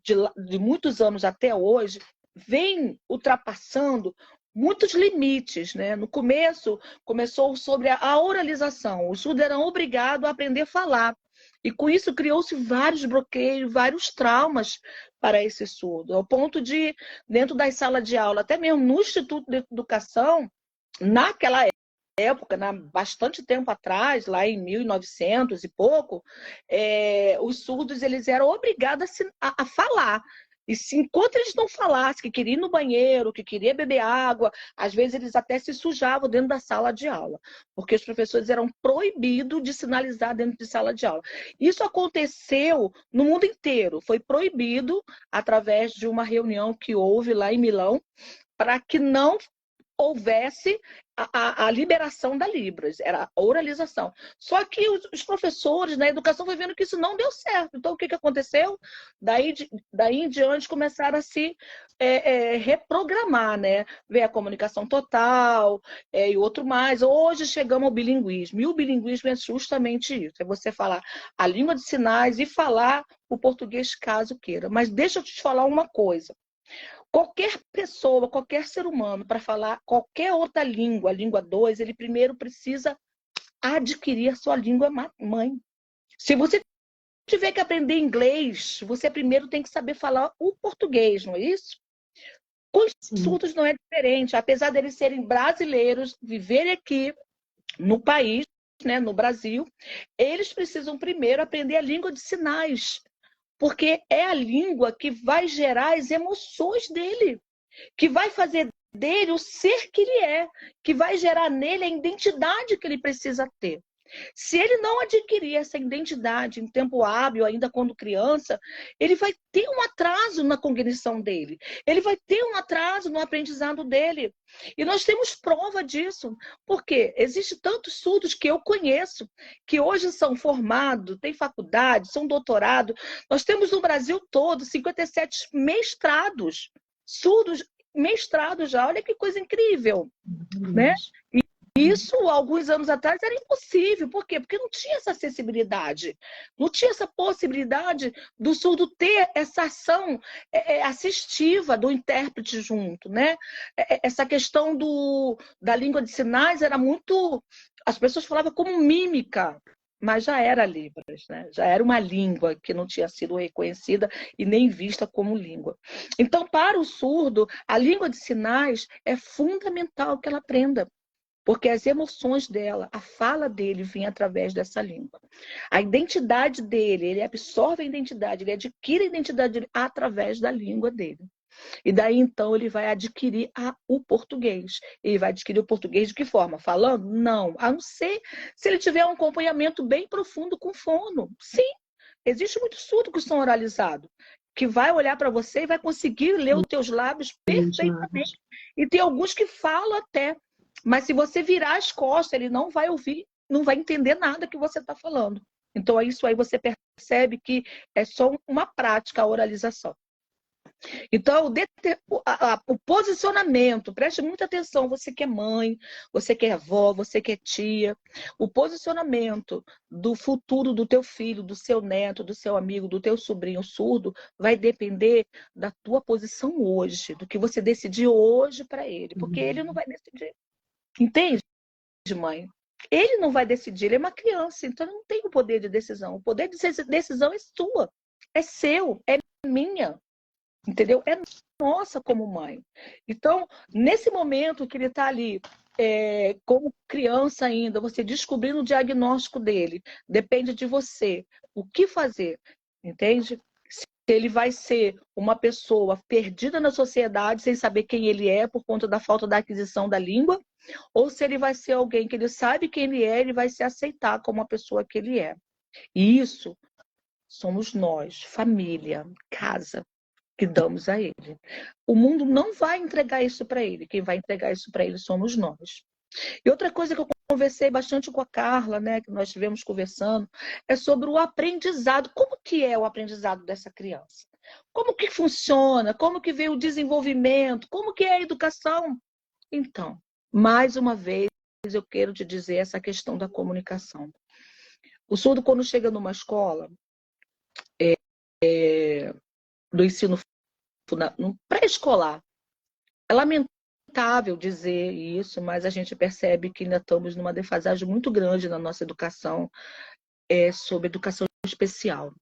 Speaker 2: de muitos anos até hoje, vem ultrapassando muitos limites, né? No começo, começou sobre a oralização. Os surdos eram obrigados a aprender a falar. E com isso criou-se vários bloqueios, vários traumas para esse surdo, ao ponto de, dentro das salas de aula, até mesmo no Instituto de Educação, naquela época, bastante tempo atrás, lá em 1900 e pouco, os surdos eles eram obrigados a falar. E se enquanto eles não falassem que queriam ir no banheiro, que queria beber água, às vezes eles até se sujavam dentro da sala de aula, porque os professores eram proibidos de sinalizar dentro de sala de aula. Isso aconteceu no mundo inteiro, foi proibido através de uma reunião que houve lá em Milão, para que não houvesse a liberação da Libras, era a oralização. Só que os professores na educação foi vendo que isso não deu certo. Então, o que aconteceu? Daí em diante começaram a se reprogramar, né? Ver a comunicação total e outro mais. Hoje chegamos ao bilinguismo. E o bilinguismo é justamente isso. É você falar a língua de sinais e falar o português caso queira. Mas deixa eu te falar uma coisa. Qualquer pessoa, qualquer ser humano, para falar qualquer outra língua, a língua 2, ele primeiro precisa adquirir a sua língua mãe. Se você tiver que aprender inglês, você primeiro tem que saber falar o português, não é isso? Com os surdos não é diferente. Apesar deles serem brasileiros, viverem aqui no país, né, no Brasil, eles precisam primeiro aprender a língua de sinais. Porque é a língua que vai gerar as emoções dele, que vai fazer dele o ser que ele é, que vai gerar nele a identidade que ele precisa ter. Se ele não adquirir essa identidade em tempo hábil, ainda quando criança, ele vai ter um atraso na cognição dele. Ele vai ter um atraso no aprendizado dele. E nós temos prova disso. Porque existe tantos surdos que eu conheço, que hoje são formados, têm faculdade, são doutorados. Nós temos no Brasil todo 57 mestrados, surdos mestrados já. Olha que coisa incrível, né? Isso, alguns anos atrás, era impossível. Por quê? Porque não tinha essa acessibilidade. Não tinha essa possibilidade do surdo ter essa ação assistiva do intérprete junto, né? Essa questão da língua de sinais era muito... As pessoas falavam como mímica, mas já era Libras, né? Já era uma língua que não tinha sido reconhecida e nem vista como língua. Então, para o surdo, a língua de sinais é fundamental que ela aprenda. Porque as emoções dela, a fala dele vem através dessa língua. A identidade dele, ele absorve a identidade, ele adquire a identidade dele através da língua dele. E daí, então, ele vai adquirir o português. Ele vai adquirir o português de que forma? Falando? Não. A não ser se ele tiver um acompanhamento bem profundo com fono. Sim, existe muito surdo que são oralizados, que vai olhar para você e vai conseguir ler os teus lábios perfeitamente. E tem alguns que falam até. Mas se você virar as costas, ele não vai ouvir, não vai entender nada que você está falando. Então, isso aí você percebe que é só uma prática, a oralização. Então, o posicionamento, preste muita atenção, você que é mãe, você que é avó, você que é tia, o posicionamento do futuro do teu filho, do seu neto, do seu amigo, do teu sobrinho surdo, vai depender da tua posição hoje, do que você decidir hoje para ele, porque ele não vai decidir. Entende, mãe? Ele não vai decidir, ele é uma criança, então ele não tem o poder de decisão. O poder de decisão é sua, é seu, é minha, entendeu? É nossa como mãe. Então, nesse momento que ele está ali como criança ainda, você descobrindo o diagnóstico dele. Depende de você. O que fazer? Entende? Se ele vai ser uma pessoa perdida na sociedade, sem saber quem ele é, por conta da falta da aquisição da língua, ou se ele vai ser alguém que ele sabe quem ele vai se aceitar como a pessoa que ele é. E isso somos nós, família, casa, que damos a ele. O mundo não vai entregar isso para ele. Quem vai entregar isso para ele somos nós. E outra coisa que eu conversei bastante com a Carla, né, que nós estivemos conversando, é sobre o aprendizado. Como que é o aprendizado dessa criança? Como que funciona? Como que vem o desenvolvimento? Como que é a educação? Então, mais uma vez, eu quero te dizer essa questão da comunicação. O surdo, quando chega numa escola, do ensino no pré-escolar, é lamentável dizer isso, mas a gente percebe que ainda estamos numa defasagem muito grande na nossa educação, sobre educação especial.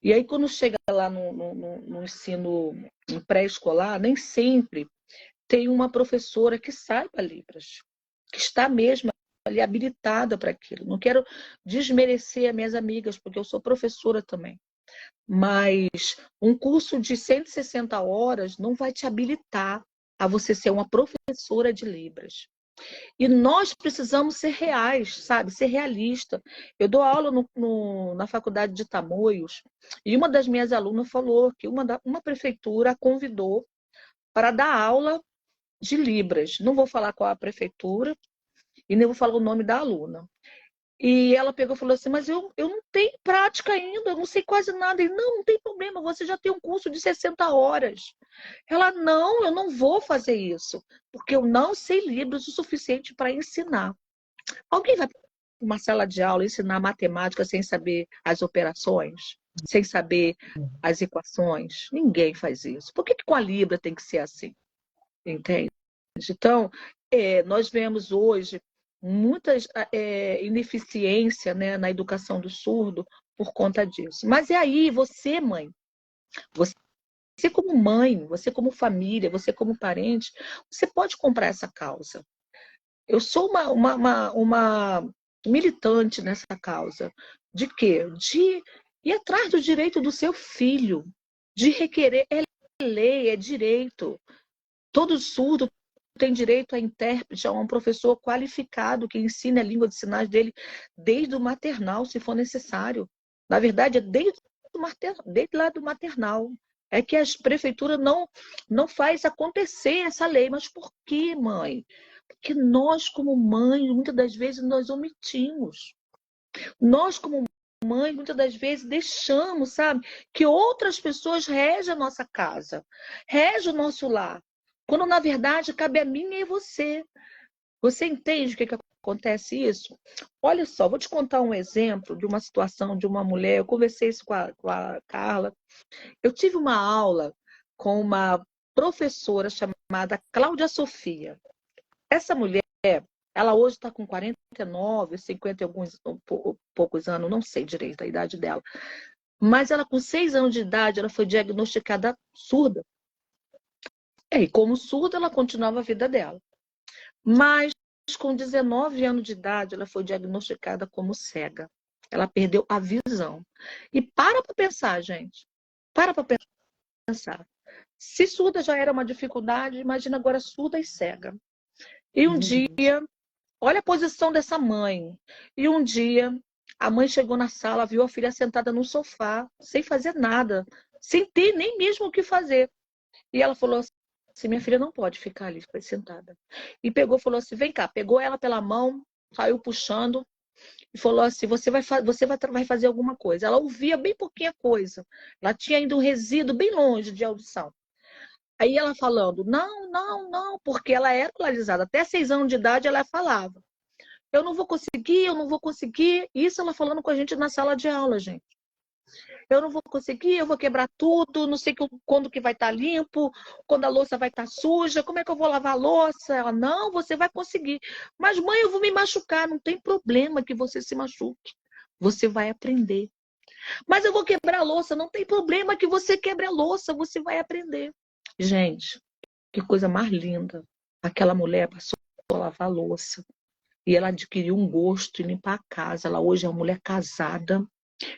Speaker 2: E aí, quando chega lá no ensino pré-escolar, nem sempre tem uma professora que saiba Libras, que está mesmo ali habilitada para aquilo. Não quero desmerecer as minhas amigas, porque eu sou professora também. Mas um curso de 160 horas não vai te habilitar a você ser uma professora de Libras. E nós precisamos ser reais, sabe? Ser realista. Eu dou aula na faculdade de Tamoios e uma das minhas alunas falou que uma prefeitura a convidou para dar aula de Libras. Não vou falar qual é a prefeitura e nem vou falar o nome da aluna. E ela pegou e falou assim, mas eu não tenho prática ainda, eu não sei quase nada. E não tem problema, você já tem um curso de 60 horas. Ela, não, eu não vou fazer isso, porque eu não sei Libras o suficiente para ensinar. Alguém vai para uma sala de aula ensinar matemática sem saber as operações? Sem saber as equações? Ninguém faz isso. Por que com a Libra tem que ser assim? Entende? Então, nós vemos hoje muita ineficiência, né, na educação do surdo por conta disso. Mas é aí, você, mãe, você como mãe, você como família, você como parente, você pode comprar essa causa. Eu sou uma militante nessa causa. De quê? De ir atrás do direito do seu filho, de requerer, é lei, é direito. Todo surdo tem direito a intérprete, a um professor qualificado que ensine a língua de sinais dele desde o maternal, se for necessário. Na verdade, é desde lá do maternal. É que as prefeituras não faz acontecer essa lei. Mas por quê, mãe? Porque nós, como mãe, muitas das vezes nós omitimos. Nós, como mãe, muitas das vezes deixamos, sabe, que outras pessoas regem a nossa casa, regem o nosso lar. Quando, na verdade, cabe a mim e a você. Você entende o que acontece isso? Olha só, vou te contar um exemplo de uma situação de uma mulher. Eu conversei isso com a Carla. Eu tive uma aula com uma professora chamada Cláudia Sofia. Essa mulher, ela hoje está com 49, 50 e alguns poucos anos, não sei direito a idade dela. Mas ela, com 6 anos de idade, ela foi diagnosticada surda. E como surda, ela continuava a vida dela. Mas com 19 anos de idade, ela foi diagnosticada como cega. Ela perdeu a visão. E para pensar, gente. Para pensar. Se surda já era uma dificuldade, imagina agora surda e cega. E um dia, olha a posição dessa mãe. E um dia, a mãe chegou na sala, viu a filha sentada no sofá, sem fazer nada, sem ter nem mesmo o que fazer. E ela falou assim, minha filha não pode ficar ali sentada. E pegou, falou assim, vem cá. Pegou ela pela mão, saiu puxando e falou assim, você vai fazer alguma coisa. Ela ouvia bem pouquinha coisa. Ela tinha ainda um resíduo bem longe de audição. Aí ela falando, não, não, não, porque ela era paralisada. Até 6 anos de idade ela falava. Eu não vou conseguir, eu não vou conseguir. Isso ela falando com a gente na sala de aula, gente. Eu não vou conseguir, eu vou quebrar tudo, não sei quando que vai estar limpo, quando a louça vai estar suja, como é que eu vou lavar a louça? Ela, não, você vai conseguir. Mas mãe, eu vou me machucar, não tem problema que você se machuque. Você vai aprender. Mas eu vou quebrar a louça, não tem problema que você quebre a louça, você vai aprender. Gente, que coisa mais linda. Aquela mulher passou a lavar louça. E ela adquiriu um gosto em limpar a casa. Ela hoje é uma mulher casada,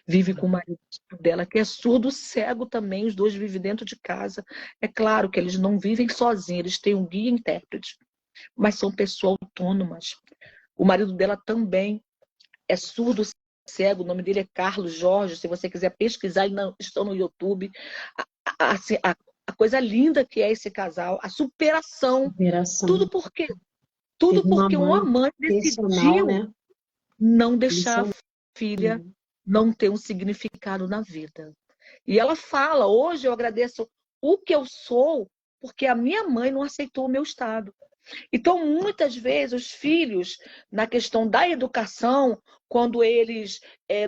Speaker 2: vive com o marido dela, que é surdo, cego também. Os dois vivem dentro de casa. É claro que eles não vivem sozinhos, eles têm um guia e intérprete, mas são pessoas autônomas. O marido dela também é surdo, cego. O nome dele é Carlos Jorge. Se você quiser pesquisar, estão no YouTube. Assim, a coisa linda que é esse casal, a superação.
Speaker 1: Operação.
Speaker 2: Tudo porque Tudo
Speaker 1: Teve uma
Speaker 2: porque uma
Speaker 1: mãe
Speaker 2: mãe
Speaker 1: excepcional,
Speaker 2: decidiu
Speaker 1: né?
Speaker 2: não deixar a
Speaker 1: Isso.
Speaker 2: filha não ter um significado na vida. E ela fala: hoje eu agradeço o que eu sou, porque a minha mãe não aceitou o meu estado. Então, muitas vezes, os filhos, na questão da educação, quando eles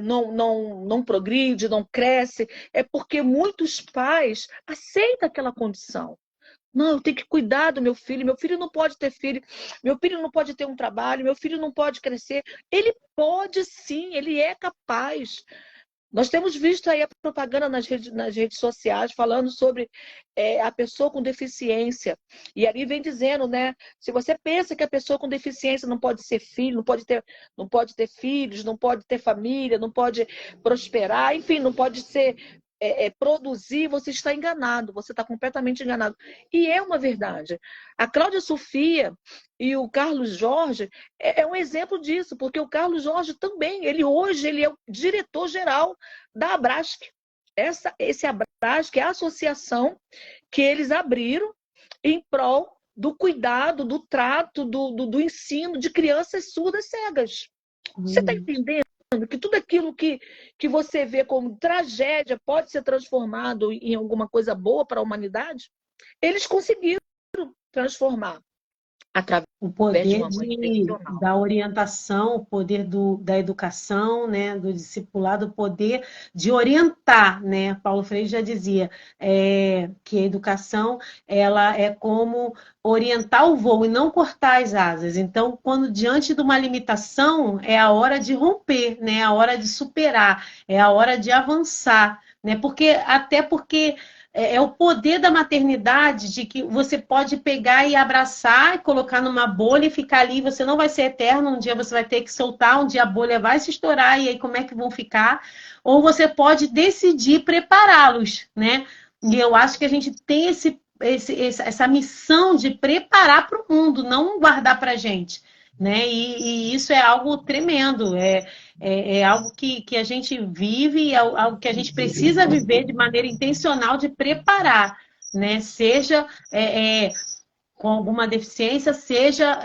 Speaker 2: não progridem, não crescem, é porque muitos pais aceitam aquela condição. Não, eu tenho que cuidar do meu filho não pode ter filho, meu filho não pode ter um trabalho, meu filho não pode crescer. Ele pode sim, ele é capaz. Nós temos visto aí a propaganda nas redes sociais falando sobre a pessoa com deficiência. E ali vem dizendo, né? Se você pensa que a pessoa com deficiência não pode ser filho, não pode ter filhos, não pode ter família, não pode prosperar, enfim, não pode ser produzir, você está enganado, você está completamente enganado. E é uma verdade. A Cláudia Sofia e o Carlos Jorge é um exemplo disso, porque o Carlos Jorge também, hoje ele é o diretor-geral da Abrasc. Esse Abrasc é a associação que eles abriram em prol do cuidado, do trato, do ensino de crianças surdas cegas. Você está entendendo que tudo aquilo que você vê como tragédia pode ser transformado em alguma coisa boa para a humanidade? Eles conseguiram transformar através
Speaker 1: O
Speaker 2: de
Speaker 1: poder
Speaker 2: uma mãe excepcional.
Speaker 1: da orientação, o poder da educação, né, do discipulado, o poder de orientar, né? Paulo Freire já dizia que a educação ela é como orientar o voo e não cortar as asas. Então, quando diante de uma limitação, é a hora de romper, né? É a hora de superar, é a hora de avançar, né? Até porque é o poder da maternidade, de que você pode pegar e abraçar, e colocar numa bolha e ficar ali, você não vai ser eterno, um dia você vai ter que soltar, um dia a bolha vai se estourar, e aí como é que vão ficar? Ou você pode decidir prepará-los, né? E eu acho que a gente tem essa missão de preparar para o mundo, não guardar para a gente. Né? E isso é algo tremendo, é algo que a gente vive, é algo que a gente precisa viver de maneira intencional de preparar, né? Seja com alguma deficiência, seja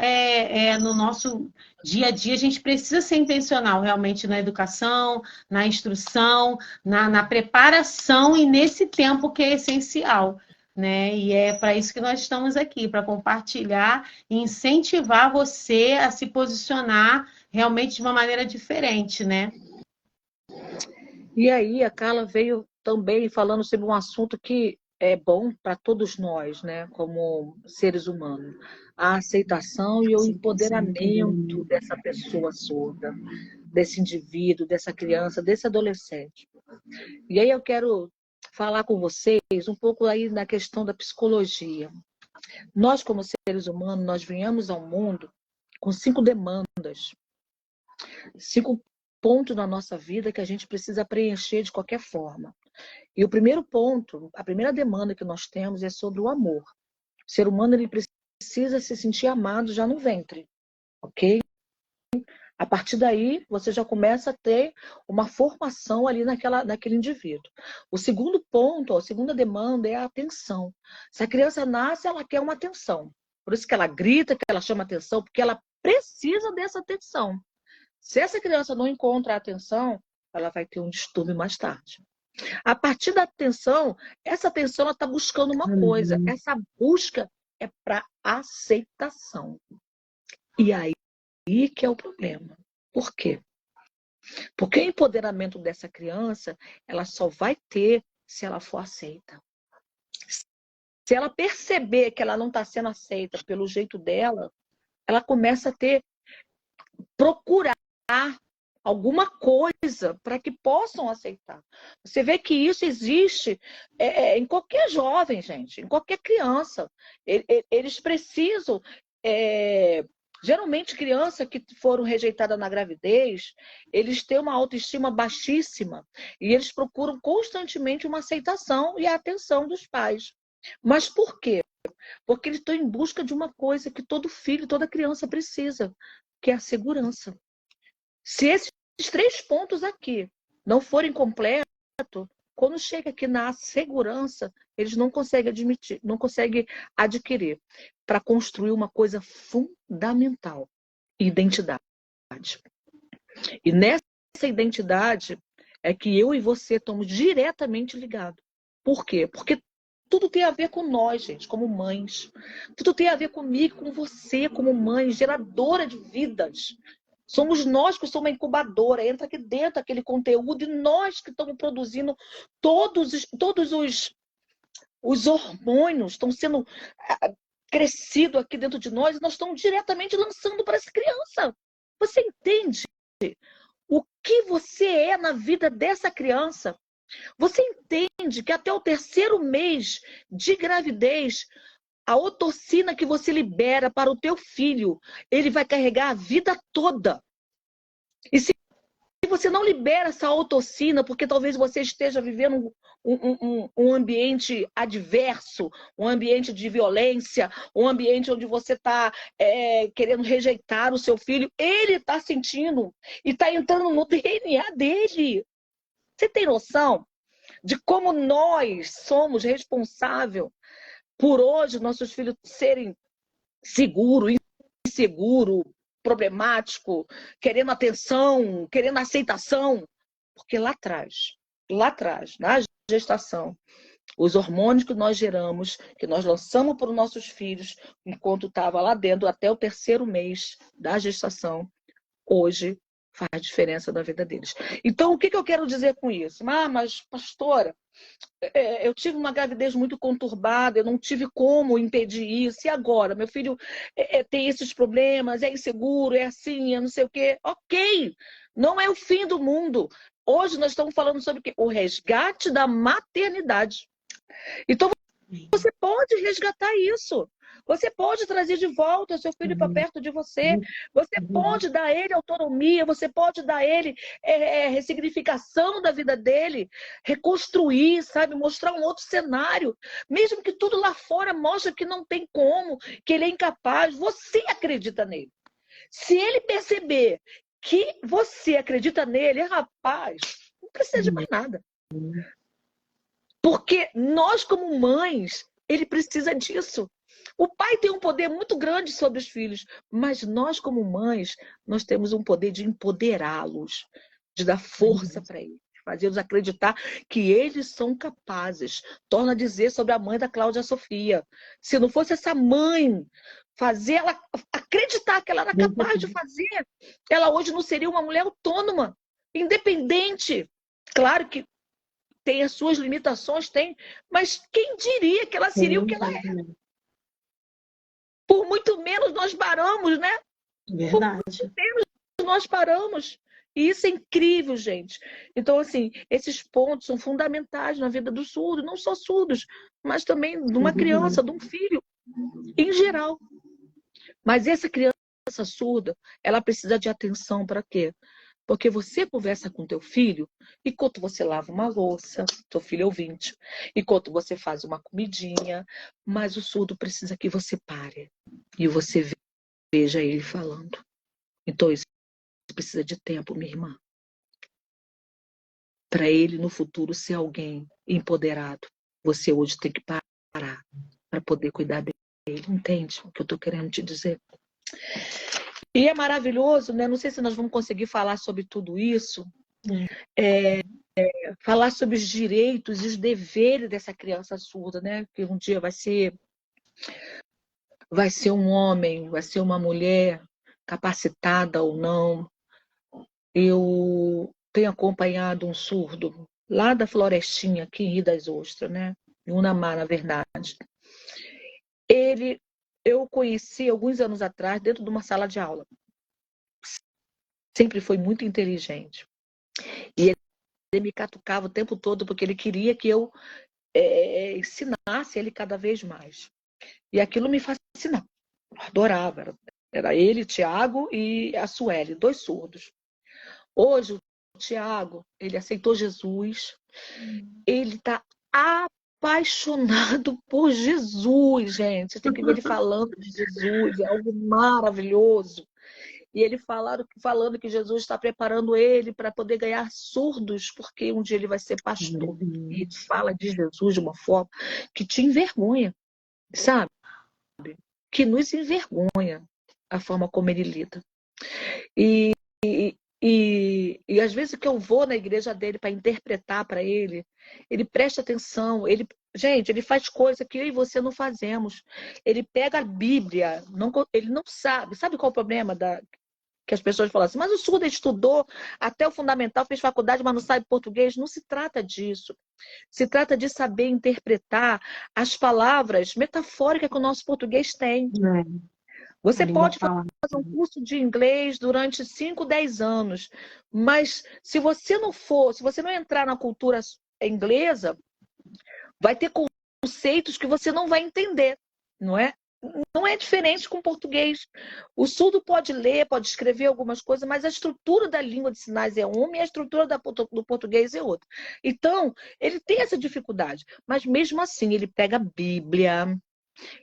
Speaker 1: no nosso dia a dia, a gente precisa ser intencional realmente na educação, na instrução, na preparação e nesse tempo que é essencial. Né? E é para isso que nós estamos aqui, para compartilhar e incentivar você a se posicionar realmente de uma maneira diferente, né?
Speaker 2: E aí a Carla veio também falando sobre um assunto que é bom para todos nós, né, como seres humanos. A aceitação e o empoderamento dessa pessoa surda, desse indivíduo, dessa criança, desse adolescente. E aí eu quero falar com vocês um pouco aí na questão da psicologia. Nós, como seres humanos, nós viemos ao mundo com 5 demandas, 5 pontos na nossa vida que a gente precisa preencher de qualquer forma. E o primeiro ponto, a primeira demanda que nós temos é sobre o amor. O ser humano ele precisa se sentir amado já no ventre, ok? A partir daí, você já começa a ter uma formação ali naquele indivíduo. O segundo ponto, a segunda demanda é a atenção. Se a criança nasce, ela quer uma atenção. Por isso que ela grita, que ela chama atenção, porque ela precisa dessa atenção. Se essa criança não encontra a atenção, ela vai ter um distúrbio mais tarde. A partir da atenção, essa atenção ela está buscando uma coisa. Essa busca é para aceitação. E aí que é o problema. Por quê? Porque o empoderamento dessa criança, ela só vai ter se ela for aceita. Se ela perceber que ela não está sendo aceita pelo jeito dela, ela começa a procurar alguma coisa para que possam aceitar. Você vê que isso existe em qualquer jovem, gente, em qualquer criança. Eles precisam Geralmente, crianças que foram rejeitadas na gravidez, eles têm uma autoestima baixíssima e eles procuram constantemente uma aceitação e a atenção dos pais. Mas por quê? Porque eles estão em busca de uma coisa que todo filho, toda criança precisa, que é a segurança. Se esses 3 pontos aqui não forem completos, quando chega aqui na segurança, eles não conseguem admitir, não conseguem adquirir para construir uma coisa fundamental, identidade. E nessa identidade é que eu e você estamos diretamente ligados. Por quê? Porque tudo tem a ver com nós, gente, como mães. Tudo tem a ver comigo, com você, como mãe, geradora de vidas. Somos nós que somos uma incubadora, entra aqui dentro aquele conteúdo e nós que estamos produzindo todos os hormônios estão sendo crescidos aqui dentro de nós e nós estamos diretamente lançando para essa criança. Você entende o que você é na vida dessa criança? Você entende que até o 3º mês de gravidez, a ocitocina que você libera para o teu filho, ele vai carregar a vida toda. E se você não libera essa ocitocina, porque talvez você esteja vivendo um ambiente adverso, um ambiente de violência, um ambiente onde você está querendo rejeitar o seu filho, ele está sentindo e está entrando no DNA dele. Você tem noção de como nós somos responsáveis por hoje nossos filhos serem seguros, inseguros, problemático, querendo atenção, querendo aceitação? Porque lá atrás, na gestação, os hormônios que nós geramos, que nós lançamos para os nossos filhos, enquanto estava lá dentro, até o 3º mês da gestação, hoje faz diferença na vida deles. Então, o que eu quero dizer com isso? Mas pastora, eu tive uma gravidez muito conturbada, eu não tive como impedir isso. E agora? Meu filho tem esses problemas, é inseguro, é assim, é não sei o quê. Ok, não é o fim do mundo. Hoje nós estamos falando sobre o quê? O resgate da maternidade. Então, você pode resgatar isso. Você pode trazer de volta o seu filho para perto de você. Você pode dar a ele autonomia. Você pode dar a ele ressignificação da vida dele. Reconstruir, sabe? Mostrar um outro cenário. Mesmo que tudo lá fora mostre que não tem como, que ele é incapaz. Você acredita nele. Se ele perceber que você acredita nele, rapaz, não precisa de mais nada. Porque nós, como mães, ele precisa disso. O pai tem um poder muito grande sobre os filhos, mas nós, como mães, nós temos um poder de empoderá-los, de dar força para eles, fazê-los acreditar que eles são capazes. Torna a dizer sobre a mãe da Cláudia Sofia. Se não fosse essa mãe fazer ela acreditar que ela era capaz de fazer, ela hoje não seria uma mulher autônoma, independente. Claro que tem as suas limitações, tem, mas quem diria que ela seria o que ela é? Por muito menos nós paramos, né?
Speaker 1: Verdade.
Speaker 2: Por muito menos nós paramos. E isso é incrível, gente. Então, assim, esses pontos são fundamentais na vida do surdo, não só surdos, mas também de uma criança, de um filho, em geral. Mas essa criança surda, ela precisa de atenção para quê? Porque você conversa com teu filho enquanto você lava uma louça, teu filho é ouvinte, enquanto você faz uma comidinha, mas o surdo precisa que você pare e você veja ele falando. Então isso precisa de tempo, minha irmã. Para ele no futuro ser alguém empoderado, você hoje tem que parar para poder cuidar dele. Entende o que eu estou querendo te dizer? E é maravilhoso, né? Não sei se nós vamos conseguir falar sobre tudo isso. Falar sobre os direitos e os deveres dessa criança surda, né? Que um dia vai ser um homem, vai ser uma mulher capacitada ou não. Eu tenho acompanhado um surdo lá da Florestinha, aqui em Rio das Ostras, né? Em Unamar, na verdade. Eu conheci alguns anos atrás dentro de uma sala de aula. Sempre foi muito inteligente. E ele me catucava o tempo todo porque ele queria que eu ensinasse ele cada vez mais. E aquilo me fascinava. Eu adorava. Era ele, Tiago e a Sueli, 2 surdos. Hoje, o Tiago, ele aceitou Jesus, ele está apaixonado por Jesus, gente. Você tem que ver ele falando de Jesus, é algo maravilhoso. E ele falando que Jesus está preparando ele para poder ganhar surdos, porque um dia ele vai ser
Speaker 1: Meu
Speaker 2: pastor. E ele
Speaker 1: Deus.
Speaker 2: fala de Jesus de uma forma que te envergonha, sabe? Que nos envergonha a forma como ele lida. E, e às vezes que eu vou na igreja dele para interpretar para ele presta atenção, gente, ele faz coisa que eu e você não fazemos. Ele pega a Bíblia, ele não sabe. Sabe qual é o problema que as pessoas falam assim, mas o surdo estudou até o fundamental, fez faculdade, mas não sabe português? Não se trata disso. Se trata de saber interpretar as palavras metafóricas que o nosso português tem.
Speaker 1: É, a
Speaker 2: Você
Speaker 1: língua
Speaker 2: pode
Speaker 1: fala.
Speaker 2: fazer um curso de inglês durante 5, 10 anos, mas se você não entrar na cultura inglesa, vai ter conceitos que você não vai entender, não é? Não é diferente com o português. O surdo pode ler, pode escrever algumas coisas, mas a estrutura da língua de sinais é uma e a estrutura do português é outra. Então, ele tem essa dificuldade, mas mesmo assim, ele pega a Bíblia,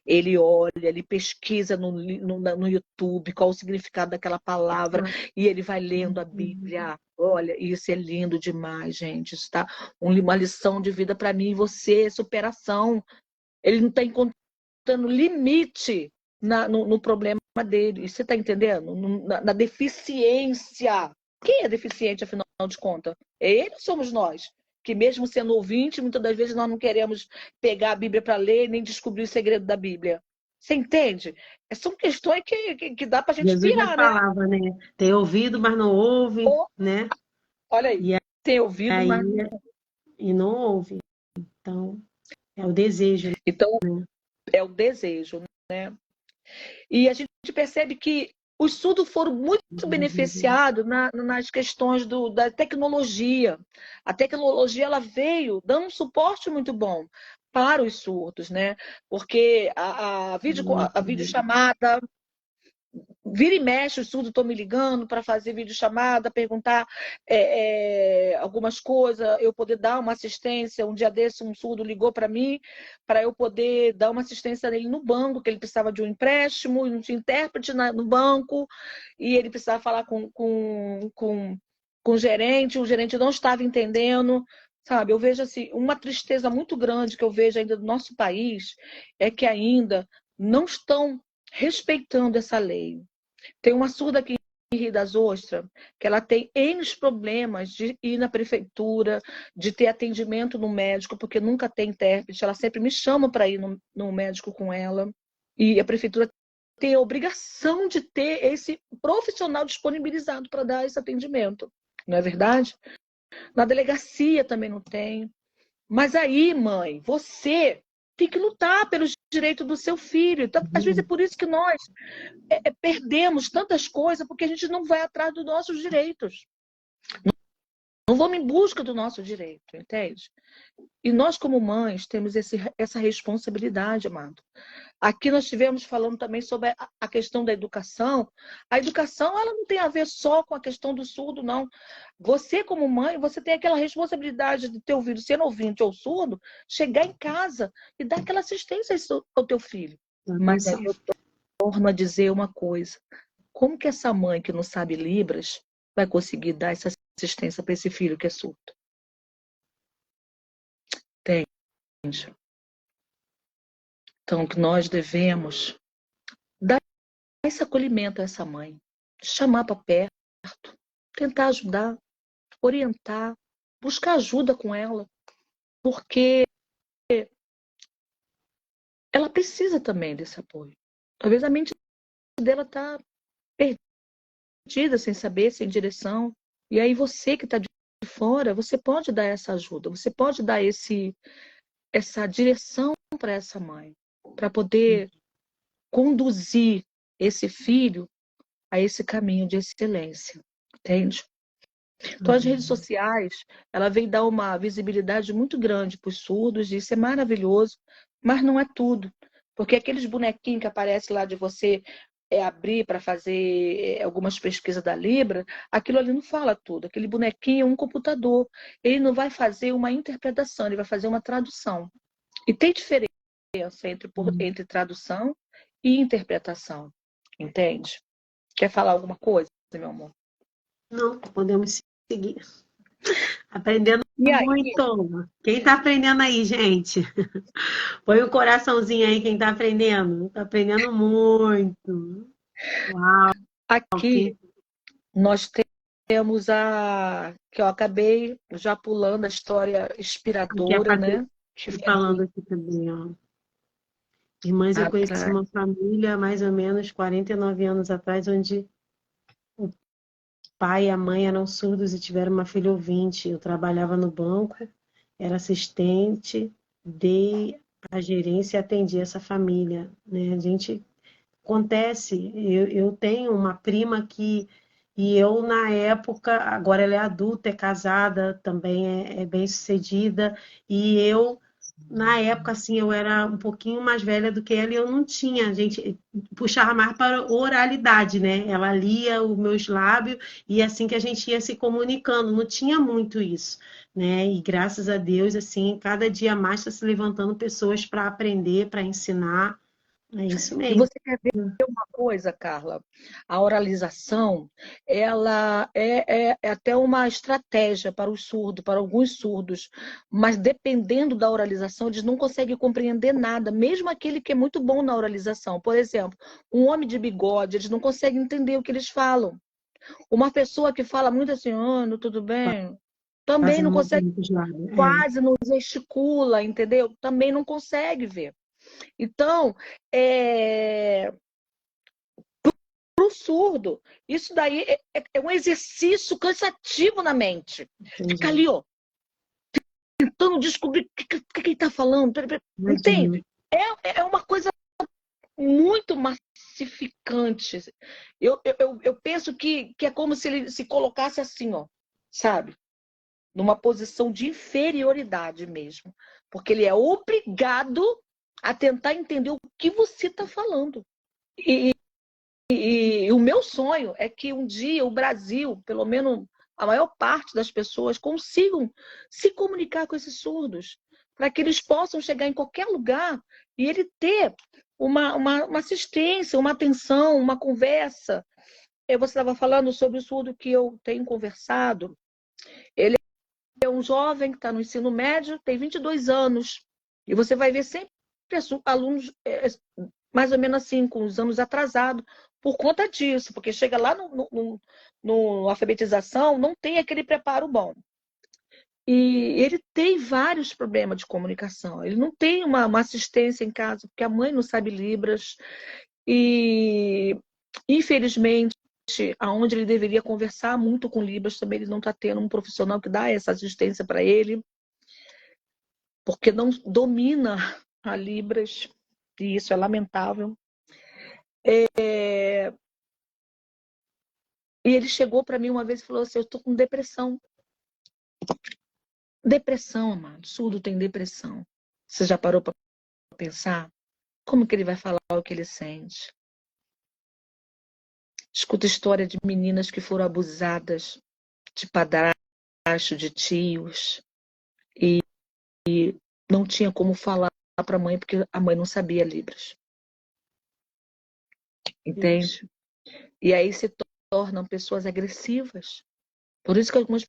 Speaker 2: ele olha, ele pesquisa no YouTube qual o significado daquela palavra e ele vai lendo a Bíblia. Olha, isso é lindo demais, gente. Isso tá uma lição de vida para mim e você, superação. Ele não está encontrando limite no problema dele. Você está entendendo? Na deficiência. Quem é deficiente, afinal de contas? É ele ou somos nós? Que mesmo sendo ouvinte, muitas das vezes nós não queremos pegar a Bíblia para ler nem descobrir o segredo da Bíblia. Você entende? São questões que dá para a gente
Speaker 1: Jesus já
Speaker 2: pirar, né?
Speaker 1: falava, né? Tem ouvido, mas não ouve,
Speaker 2: Ou,
Speaker 1: né?
Speaker 2: olha aí,
Speaker 1: E
Speaker 2: tem ouvido,
Speaker 1: aí
Speaker 2: mas...
Speaker 1: e não ouve. Então, é o desejo,
Speaker 2: Então,
Speaker 1: né?
Speaker 2: é o desejo, né? E a gente percebe que os surdos foram muito beneficiados nas questões da tecnologia. A tecnologia ela veio dando um suporte muito bom para os surdos, né? Porque a videochamada, vira e mexe, os surdos estão me ligando para fazer videochamada, perguntar algumas coisas, eu poder dar uma assistência. Um dia desse, um surdo ligou para mim para eu poder dar uma assistência nele no banco, que ele precisava de um empréstimo, e não tinha intérprete no banco, e ele precisava falar com o gerente não estava entendendo. Sabe, eu vejo assim, uma tristeza muito grande que eu vejo ainda do nosso país é que ainda não estão respeitando essa lei. Tem uma surda aqui em Rio das Ostras, que ela tem N problemas de ir na prefeitura, de ter atendimento no médico, porque nunca tem intérprete. Ela sempre me chama para ir no médico com ela. E a prefeitura tem a obrigação de ter esse profissional disponibilizado para dar esse atendimento. Não é verdade? Na delegacia também não tem. Mas aí, mãe, você tem que lutar pelos direitos do seu filho. Então, às vezes é por isso que nós perdemos tantas coisas, porque a gente não vai atrás dos nossos direitos. Não vamos em busca do nosso direito, entende? E nós, como mães, temos essa responsabilidade, amado. Aqui nós estivemos falando também sobre a questão da educação. A educação, ela não tem a ver só com a questão do surdo, não. Você, como mãe, você tem aquela responsabilidade de ter ouvido, sendo ouvinte ou surdo, chegar em casa e dar aquela assistência ao teu filho. Mas aí eu torno a dizer uma coisa. Como que essa mãe que não sabe Libras vai conseguir dar essa assistência para esse filho que é surdo? Entende? Então, que nós devemos dar esse acolhimento a essa mãe, chamar para perto, tentar ajudar, orientar, buscar ajuda com ela, porque ela precisa também desse apoio. Talvez a mente dela está perdida, sem saber, sem direção. E aí você que está de fora, você pode dar essa ajuda, você pode dar essa direção para essa mãe, para poder conduzir esse filho a esse caminho de excelência, entende? Então, as redes sociais, ela vem dar uma visibilidade muito grande para os surdos, e isso é maravilhoso, mas não é tudo. Porque aqueles bonequinhos que aparecem lá de você abrir para fazer algumas pesquisas da Libra, aquilo ali não fala tudo. Aquele bonequinho é um computador. Ele não vai fazer uma interpretação, ele vai fazer uma tradução. E tem diferença entre tradução e interpretação. Entende? Quer falar alguma coisa, meu amor?
Speaker 1: Não, podemos seguir. Aprendendo
Speaker 2: E aí?
Speaker 1: muito. Quem está aprendendo aí, gente? Põe um coraçãozinho aí, quem está aprendendo. Está aprendendo muito. Uau,
Speaker 2: Aqui
Speaker 1: quem
Speaker 2: nós temos que eu acabei já pulando a história
Speaker 1: quer
Speaker 2: inspiradora,
Speaker 1: Patrícia
Speaker 2: né? Que
Speaker 1: falando
Speaker 2: vem
Speaker 1: aqui também, ó. Irmãs, eu conheci
Speaker 2: atrás.
Speaker 1: uma família mais ou menos 49 anos atrás, onde o pai e a mãe eram surdos e tiveram uma filha ouvinte. Eu trabalhava no banco, era assistente, dei a gerência e atendi essa família, né? A gente acontece, eu tenho uma prima e eu na época, agora ela é adulta, é casada, também é bem-sucedida, e eu na época, assim, eu era um pouquinho mais velha do que ela e eu não tinha, a gente puxava mais para oralidade, né? Ela lia os meus lábios e assim que a gente ia se comunicando, não tinha muito isso, né? E graças a Deus, assim, cada dia mais está se levantando pessoas para aprender, para ensinar, é isso
Speaker 2: E
Speaker 1: mesmo.
Speaker 2: você quer ver uma coisa, Carla? A oralização, ela é até uma estratégia para o surdo, para alguns surdos, mas dependendo da oralização, eles não conseguem compreender nada, mesmo aquele que é muito bom na oralização. Por exemplo, um homem de bigode, eles não conseguem entender o que eles falam. Uma pessoa que fala muito assim, Ana, tudo bem? Também
Speaker 1: Fazem
Speaker 2: não consegue,
Speaker 1: movimentos lábios.
Speaker 2: quase não gesticula, entendeu? Também não consegue ver. Então, para o surdo, isso daí é um exercício cansativo na mente. Fica
Speaker 1: Entendi.
Speaker 2: ali, ó, tentando descobrir o que ele está falando.
Speaker 1: Imagino.
Speaker 2: Entende? É uma coisa muito massificante. Eu penso que é como se ele se colocasse assim, ó, sabe? Numa posição de inferioridade mesmo. Porque ele é obrigado a tentar entender o que você está falando. E o meu sonho é que um dia o Brasil, pelo menos a maior parte das pessoas, consigam se comunicar com esses surdos, para que eles possam chegar em qualquer lugar e ele ter uma assistência, uma atenção, uma conversa. Você estava falando sobre o surdo que eu tenho conversado. Ele é um jovem que está no ensino médio, tem 22 anos. E você vai ver sempre alunos mais ou menos assim, com os anos atrasados, por conta disso, porque chega lá no alfabetização, não tem aquele preparo bom. E ele tem vários problemas de comunicação. Ele não tem uma assistência em casa, porque a mãe não sabe Libras. E, infelizmente, aonde ele deveria conversar muito com Libras, também ele não está tendo um profissional que dá essa assistência para ele, porque não domina a Libras, e isso é lamentável. E ele chegou para mim uma vez e falou assim, eu estou com depressão. Depressão, amado. Surdo tem depressão. Você já parou para pensar? Como que ele vai falar o que ele sente? Escuta história de meninas que foram abusadas, de padrasto, de tios, e não tinha como falar para a mãe, porque a mãe não sabia Libras. Entende? E aí se tornam pessoas agressivas. Por isso que algumas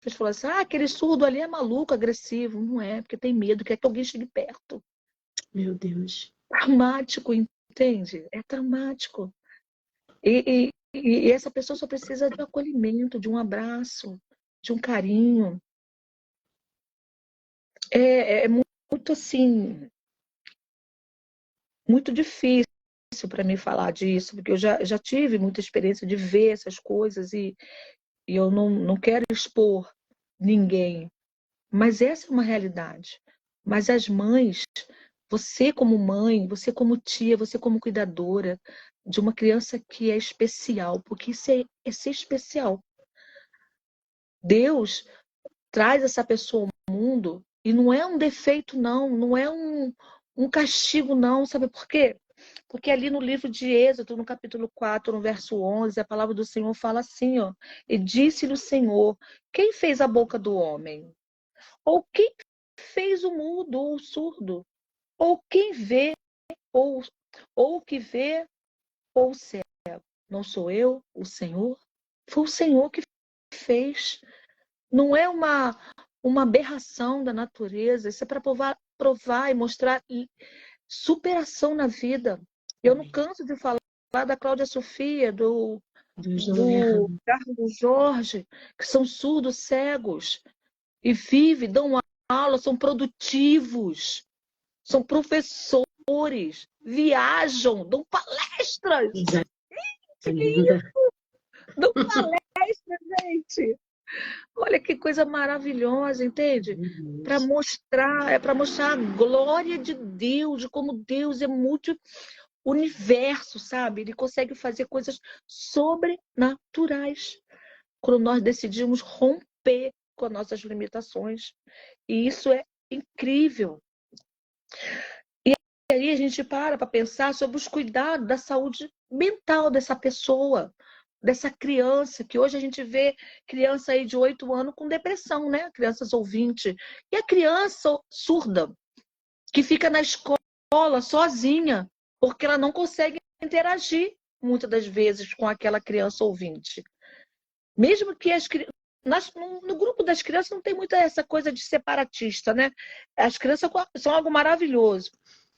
Speaker 2: pessoas falam assim, aquele surdo ali é maluco, agressivo. Não é, porque tem medo, quer que alguém chegue perto.
Speaker 1: Meu Deus.
Speaker 2: Traumático, entende? É traumático. E essa pessoa só precisa de um acolhimento, de um abraço, de um carinho. É muito assim, muito difícil para mim falar disso, porque eu já tive muita experiência de ver essas coisas e eu não quero expor ninguém. Mas essa é uma realidade. Mas as mães, você como mãe, você como tia, você como cuidadora de uma criança que é especial, porque isso é ser especial. Deus traz essa pessoa ao mundo e não é um defeito, não é um castigo, não. Sabe por quê? Porque ali no livro de Êxodo, no capítulo 4, no verso 11, a palavra do Senhor fala assim, ó. E disse-lhe o Senhor, quem fez a boca do homem? Ou quem fez o mudo ou o surdo? Ou quem vê, ou, ou que vê, ou o cego? Não sou eu, o Senhor? Foi o Senhor que fez. Não é uma aberração da natureza. Isso é para provar e mostrar superação na vida. Eu não canso de falar da Cláudia Sofia, do Carlos Jorge, que são surdos, cegos, e vivem, dão aula, são produtivos, são professores, viajam, dão palestras. Gente, que isso? Dão palestras, gente. Olha que coisa maravilhosa, entende? Para mostrar a glória de Deus, de como Deus é multi-universo, sabe? Ele consegue fazer coisas sobrenaturais quando nós decidimos romper com as nossas limitações. E isso é incrível. E aí a gente para pensar sobre os cuidados da saúde mental dessa pessoa, dessa criança, que hoje a gente vê criança aí de 8 anos com depressão, né? Crianças ouvintes. E a criança surda, que fica na escola sozinha, porque ela não consegue interagir, muitas das vezes, com aquela criança ouvinte. Mesmo que no grupo das crianças não tem muita essa coisa de separatista, né? As crianças são algo maravilhoso.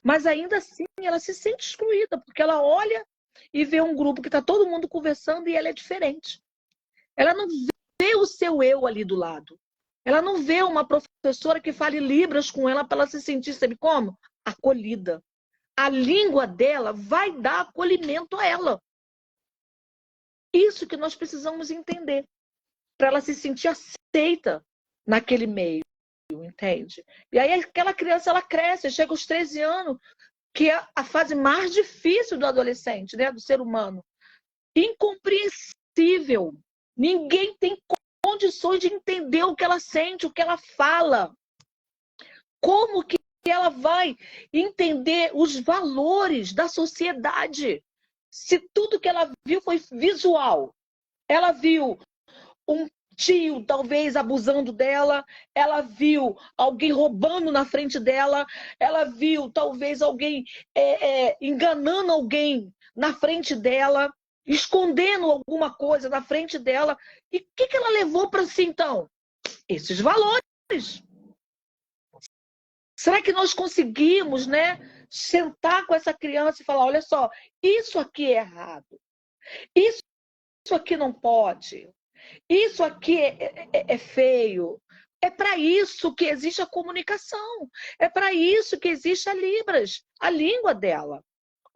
Speaker 2: Mas ainda assim, ela se sente excluída, porque ela olha e vê um grupo que está todo mundo conversando e ela é diferente. Ela não vê o seu eu ali do lado. Ela não vê uma professora que fale Libras com ela para ela se sentir, sabe como? Acolhida. A língua dela vai dar acolhimento a ela. Isso que nós precisamos entender, para ela se sentir aceita naquele meio, entende? E aí aquela criança, ela cresce, chega aos 13 anos, que é a fase mais difícil do adolescente, né? Do ser humano. Incompreensível. Ninguém tem condições de entender o que ela sente, o que ela fala. Como que ela vai entender os valores da sociedade? Se tudo que ela viu foi visual. Ela viu um tio talvez abusando dela, ela viu alguém roubando na frente dela, ela viu talvez alguém enganando alguém na frente dela, escondendo alguma coisa na frente dela. E o que ela levou para si então? Esses valores. Será que nós conseguimos, né, sentar com essa criança e falar, olha só, isso aqui é errado, isso aqui não pode, isso aqui é feio. É para isso que existe a comunicação. É para isso que existe a Libras, a língua dela.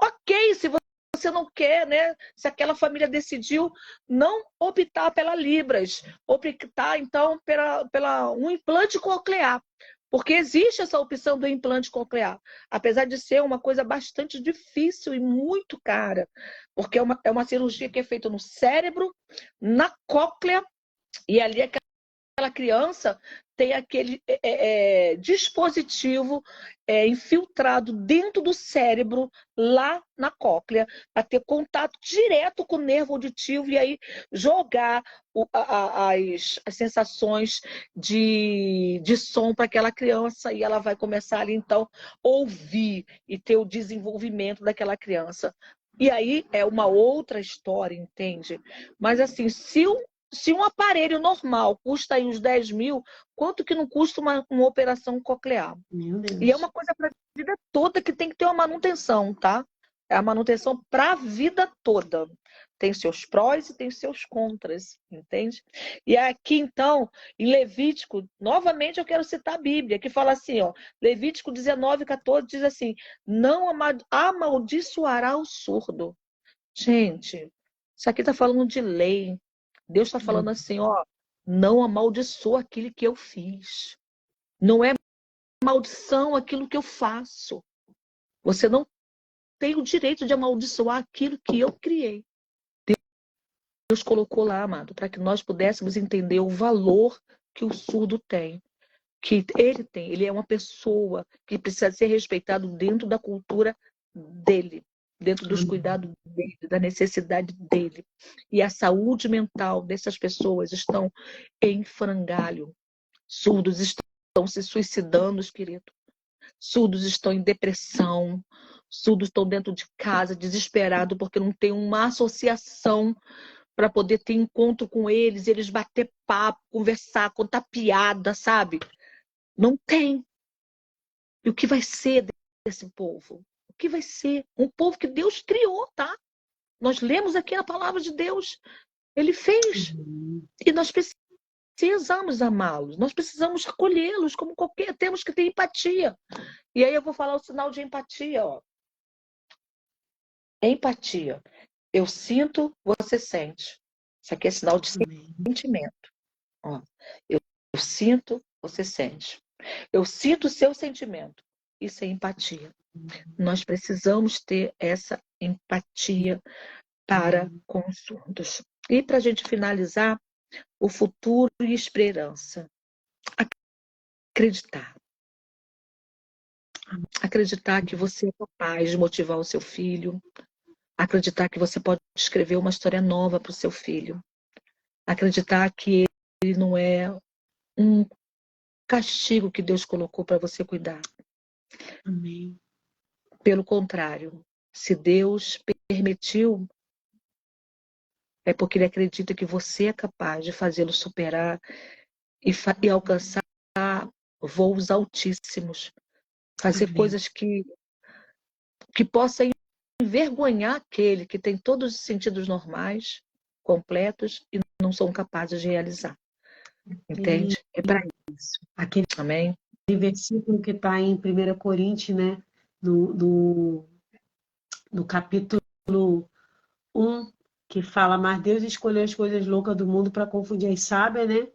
Speaker 2: Ok, se você não quer, né? Se aquela família decidiu não optar pela Libras, optar então pela um implante coclear. Porque existe essa opção do implante coclear, apesar de ser uma coisa bastante difícil e muito cara, porque é uma cirurgia que é feita no cérebro, na cóclea, e ali aquela criança tem aquele dispositivo infiltrado dentro do cérebro, lá na cóclea, para ter contato direto com o nervo auditivo e aí jogar as sensações de som para aquela criança e ela vai começar ali, então, ouvir e ter o desenvolvimento daquela criança. E aí é uma outra história, entende? Mas assim, se um aparelho normal custa aí uns 10 mil, quanto que não custa uma operação coclear?
Speaker 1: Meu Deus.
Speaker 2: E é uma coisa para a vida toda que tem que ter uma manutenção, tá? É a manutenção para a vida toda. Tem seus prós e tem seus contras, entende? E aqui, então, em Levítico, novamente eu quero citar a Bíblia, que fala assim, ó, Levítico 19:14 diz assim, não amaldiçoará o surdo. Gente, isso aqui está falando de lei. Deus está falando assim, ó, não amaldiçoa aquilo que eu fiz. Não é maldição aquilo que eu faço. Você não tem o direito de amaldiçoar aquilo que eu criei. Deus colocou lá, amado, para que nós pudéssemos entender o valor que o surdo tem. Que ele tem. Ele é uma pessoa que precisa ser respeitado dentro da cultura dele. dentro dos cuidados dele, da necessidade dele. E a saúde mental dessas pessoas estão em frangalho. Surdos estão se suicidando, querido. Surdos estão em depressão. Surdos estão dentro de casa, desesperados, porque não tem uma associação para poder ter encontro com eles bater papo, conversar, contar piada, sabe? Não tem. E o que vai ser desse povo? O que vai ser? Um povo que Deus criou, tá? Nós lemos aqui a palavra de Deus. Ele fez. E nós precisamos amá-los. Nós precisamos acolhê-los como qualquer. Temos que ter empatia. E aí eu vou falar o sinal de empatia, ó. Empatia. Eu sinto, você sente. Isso aqui é sinal de sentimento. Ó, eu sinto, você sente. Eu sinto o seu sentimento. Isso é empatia. Nós precisamos ter essa empatia para com os surdos. E para a gente finalizar, o futuro e esperança. Acreditar. Acreditar que você é capaz de motivar o seu filho. Acreditar que você pode escrever uma história nova para o seu filho. Acreditar que ele não é um castigo que Deus colocou para você cuidar.
Speaker 1: Amém.
Speaker 2: Pelo contrário, se Deus permitiu, é porque Ele acredita que você é capaz de fazê-lo superar e alcançar voos altíssimos. Fazer
Speaker 1: Amém.
Speaker 2: coisas que possam envergonhar aquele que tem todos os sentidos normais, completos, e não são capazes de realizar. Entende? É para isso.
Speaker 1: Aquele
Speaker 2: Amém?
Speaker 1: versículo que está em 1 Coríntios, né? No capítulo 1, que fala, mas Deus escolheu as coisas loucas do mundo para confundir as sábias, né?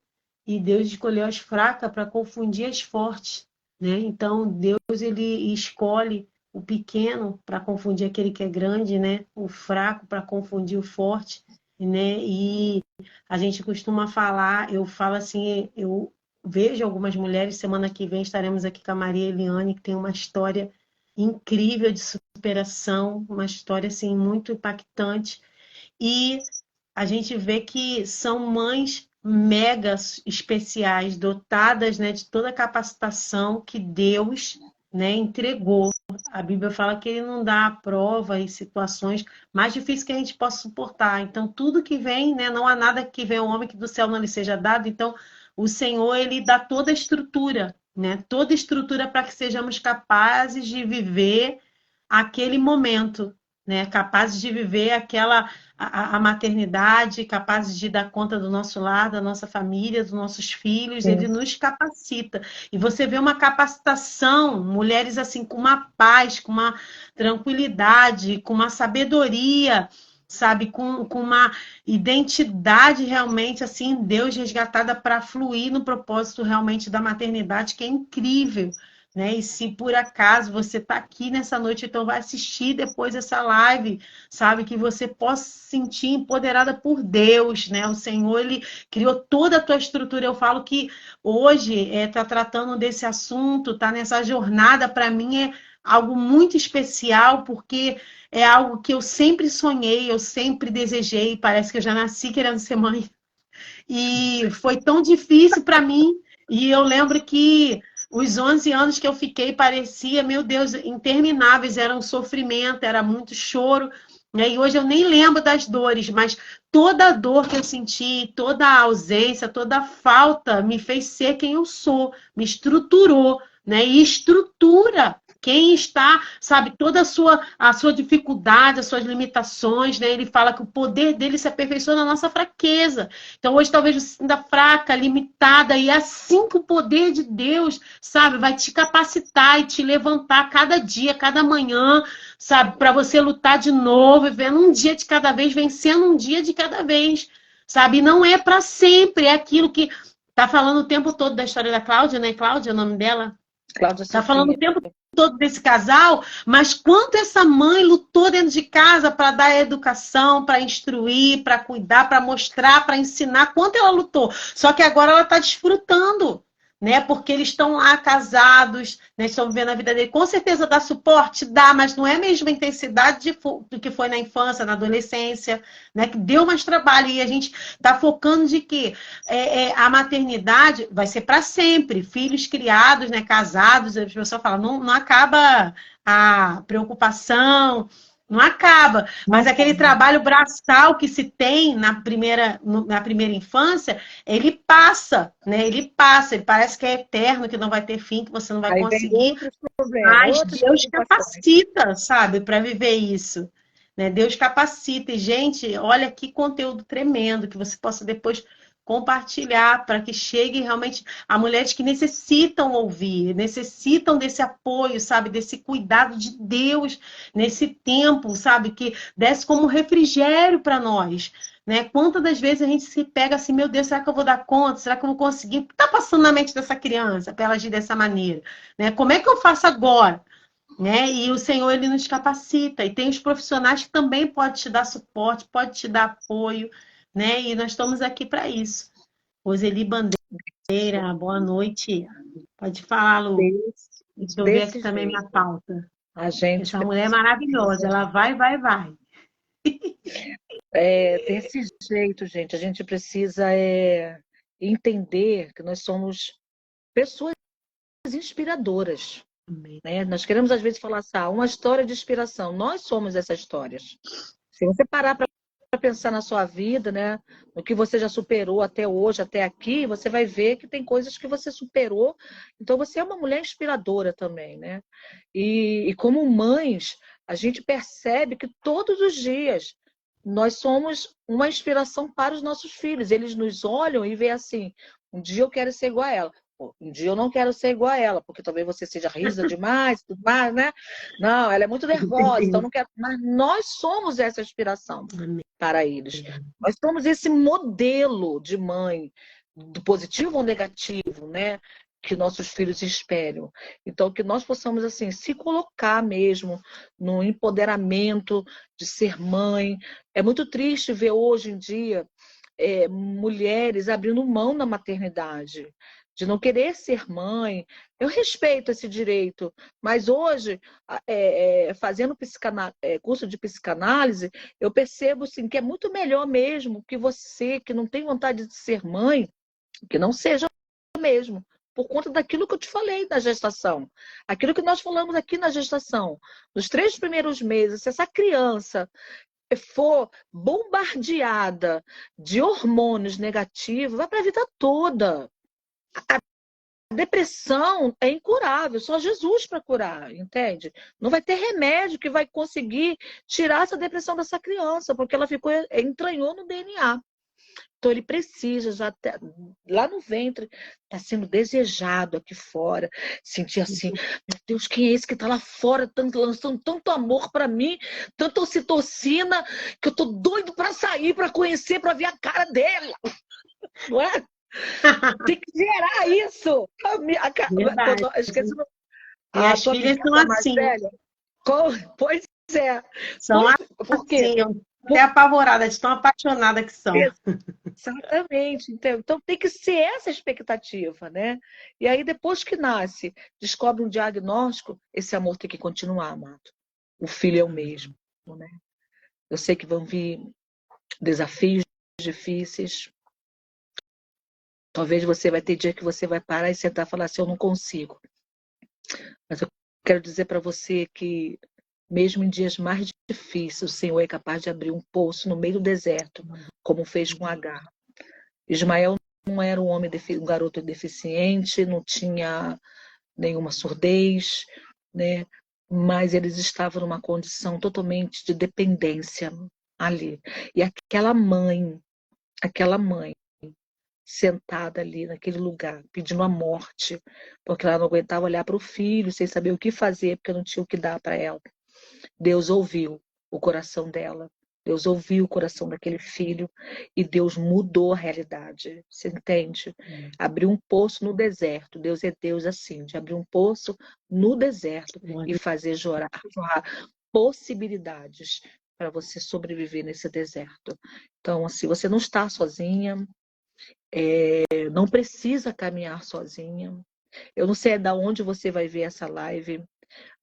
Speaker 1: E Deus escolheu as fracas para confundir as fortes, né? Então, Deus, ele escolhe o pequeno para confundir aquele que é grande, né? O fraco para confundir o forte, né? E a gente costuma falar, eu falo assim, eu vejo algumas mulheres, semana que vem estaremos aqui com a Maria Eliane, que tem uma história incrível de superação, uma história assim muito impactante. E a gente vê que são mães mega especiais, dotadas, né, de toda a capacitação que Deus, né, entregou. A Bíblia fala que Ele não dá a prova em situações mais difíceis que a gente possa suportar. Então, tudo que vem, né, não há nada que venha ao homem que do céu não lhe seja dado. Então, o Senhor, Ele dá toda a estrutura, né, toda a estrutura para que sejamos capazes de viver aquele momento, né, capazes de viver a maternidade, capazes de dar conta do nosso lar, da nossa família, dos nossos filhos, ele nos capacita. E você vê uma capacitação, mulheres assim com uma paz, com uma tranquilidade, com uma sabedoria, sabe, com uma identidade realmente assim, Deus resgatada para fluir no propósito realmente da maternidade, que é incrível. Né? E se por acaso você está aqui nessa noite, então vai assistir depois essa live, sabe? Que você possa se sentir empoderada por Deus, né? O Senhor, Ele criou toda a tua estrutura. Eu falo que hoje está tratando desse assunto, tá nessa jornada, para mim é algo muito especial, porque é algo que eu sempre sonhei, eu sempre desejei, parece que eu já nasci querendo ser mãe. E foi tão difícil para mim, e eu lembro que os 11 anos que eu fiquei parecia, meu Deus, intermináveis, era um sofrimento, era muito choro, né? E hoje eu nem lembro das dores, mas toda a dor que eu senti, toda a ausência, toda a falta me fez ser quem eu sou, me estruturou, né? E estrutura quem está, sabe, toda a sua dificuldade, as suas limitações, né? Ele fala que o poder dele se aperfeiçoa na nossa fraqueza. Então, hoje, talvez você se sinta fraca, limitada, e é assim que o poder de Deus, sabe, vai te capacitar e te levantar cada dia, cada manhã, sabe, para você lutar de novo, vivendo um dia de cada vez, vencendo um dia de cada vez, sabe? E não é para sempre, é aquilo que tá falando o tempo todo da história da Cláudia, né? Cláudia é o nome dela.
Speaker 2: Cláudia
Speaker 1: Tá falando o
Speaker 2: Sofia.
Speaker 1: tempo todo desse casal, mas quanto essa mãe lutou dentro de casa para dar educação, para instruir, para cuidar, para mostrar, para ensinar, quanto ela lutou. Só que agora ela está desfrutando, né? Porque eles estão lá casados, né? Estão vivendo a vida dele. Com certeza dá suporte, dá, mas não é a mesma intensidade do que foi na infância, na adolescência, né? Que deu mais trabalho. E a gente está focando de que a maternidade vai ser para sempre. Filhos criados, né? Casados, as pessoas falam, não acaba a preocupação. Não acaba, mas aquele trabalho braçal que se tem na primeira infância, ele passa, né? Ele passa, ele parece que é eterno, que não vai ter fim, que você não vai
Speaker 2: Aí vem
Speaker 1: conseguir,
Speaker 2: outros problemas,
Speaker 1: mas
Speaker 2: outras
Speaker 1: Deus
Speaker 2: preocupações.
Speaker 1: capacita, sabe, para viver isso. Né? Deus capacita. E, gente, olha que conteúdo tremendo que você possa depois compartilhar para que chegue realmente a mulheres que necessitam ouvir, necessitam desse apoio, sabe, desse cuidado de Deus nesse tempo, sabe, que desce como refrigério para nós. Né? Quantas das vezes a gente se pega assim, meu Deus, será que eu vou dar conta? Será que eu vou conseguir? O que está passando na mente dessa criança para ela agir dessa maneira? Né? Como é que eu faço agora? Né? E o Senhor, ele nos capacita. E tem os profissionais que também podem te dar suporte, pode te dar apoio, né? E nós estamos aqui para isso. Roseli Bandeira, boa noite. Pode falar, Lu.
Speaker 2: Desse,
Speaker 1: Deixa eu ver aqui
Speaker 2: desse
Speaker 1: também minha
Speaker 2: jeito.
Speaker 1: pauta.
Speaker 2: A gente
Speaker 1: Essa mulher é maravilhosa, ela vai, vai, vai.
Speaker 2: desse jeito, gente. A gente precisa entender que nós somos pessoas inspiradoras.
Speaker 1: Amém.
Speaker 2: Né? Nós queremos, às vezes, falar assim, uma história de inspiração. Nós somos essas histórias. Se você parar para pensar na sua vida, né, no que você já superou até hoje, até aqui, você vai ver que tem coisas que você superou. Então, você é uma mulher inspiradora também, né? E como mães, a gente percebe que todos os dias nós somos uma inspiração para os nossos filhos. Eles nos olham e veem assim, um dia eu quero ser igual a ela. Um dia eu não quero ser igual a ela, porque talvez você seja rígida demais, tudo mais, né? Não, ela é muito nervosa, então não quero. Mas nós somos essa inspiração
Speaker 1: Amém.
Speaker 2: para eles. Nós somos esse modelo de mãe, do positivo ou negativo, né? Que nossos filhos esperam. Então, que nós possamos, assim, se colocar mesmo no empoderamento de ser mãe. É muito triste ver hoje em dia mulheres abrindo mão da maternidade, de não querer ser mãe. Eu respeito esse direito, mas hoje, fazendo curso de psicanálise, eu percebo assim, que é muito melhor mesmo que você, que não tem vontade de ser mãe, que não seja mesmo, por conta daquilo que eu te falei da gestação. Aquilo que nós falamos aqui na gestação. Nos 3 primeiros meses, se essa criança for bombardeada de hormônios negativos, vai para a vida toda. A depressão é incurável, só Jesus para curar, entende? Não vai ter remédio que vai conseguir tirar essa depressão dessa criança, porque ela entranhou no DNA. Então ele precisa, lá no ventre, está sendo desejado aqui fora. Sentir assim, meu Deus, quem é esse que está lá fora, lançando tanto amor para mim, tanta ocitocina, que eu tô doido para sair, para conhecer, para ver a cara dela. Não é? Tem que gerar isso.
Speaker 1: Verdade.
Speaker 2: Esqueci a
Speaker 1: Minhas
Speaker 2: sua
Speaker 1: filhas são
Speaker 2: filhada mais
Speaker 1: assim.
Speaker 2: velha. Pois é.
Speaker 1: São
Speaker 2: Por quê?
Speaker 1: assim. Eu tô até apavorada de tão apaixonada que são.
Speaker 2: Exatamente. Então tem que ser essa a expectativa, né? E aí, depois que nasce, descobre um diagnóstico, esse amor tem que continuar, amado. O filho é o mesmo, né? Eu sei que vão vir desafios difíceis. Talvez você vai ter dia que você vai parar e sentar e falar assim, eu não consigo. Mas eu quero dizer para você que mesmo em dias mais difíceis, o Senhor é capaz de abrir um poço no meio do deserto, como fez com Agar. Ismael não era um garoto deficiente, não tinha nenhuma surdez, né? Mas eles estavam numa condição totalmente de dependência ali. E aquela mãe, sentada ali naquele lugar, pedindo a morte, porque ela não aguentava olhar para o filho, sem saber o que fazer, porque não tinha o que dar para ela. Deus ouviu o coração dela. Deus ouviu o coração daquele filho e Deus mudou a realidade. Você entende? Abriu um poço no deserto. Deus é Deus assim, de abrir um poço no deserto e fazer jorrar possibilidades para você sobreviver nesse deserto. Então, assim, você não está sozinha. Não precisa caminhar sozinha. Eu não sei de onde você vai ver essa live,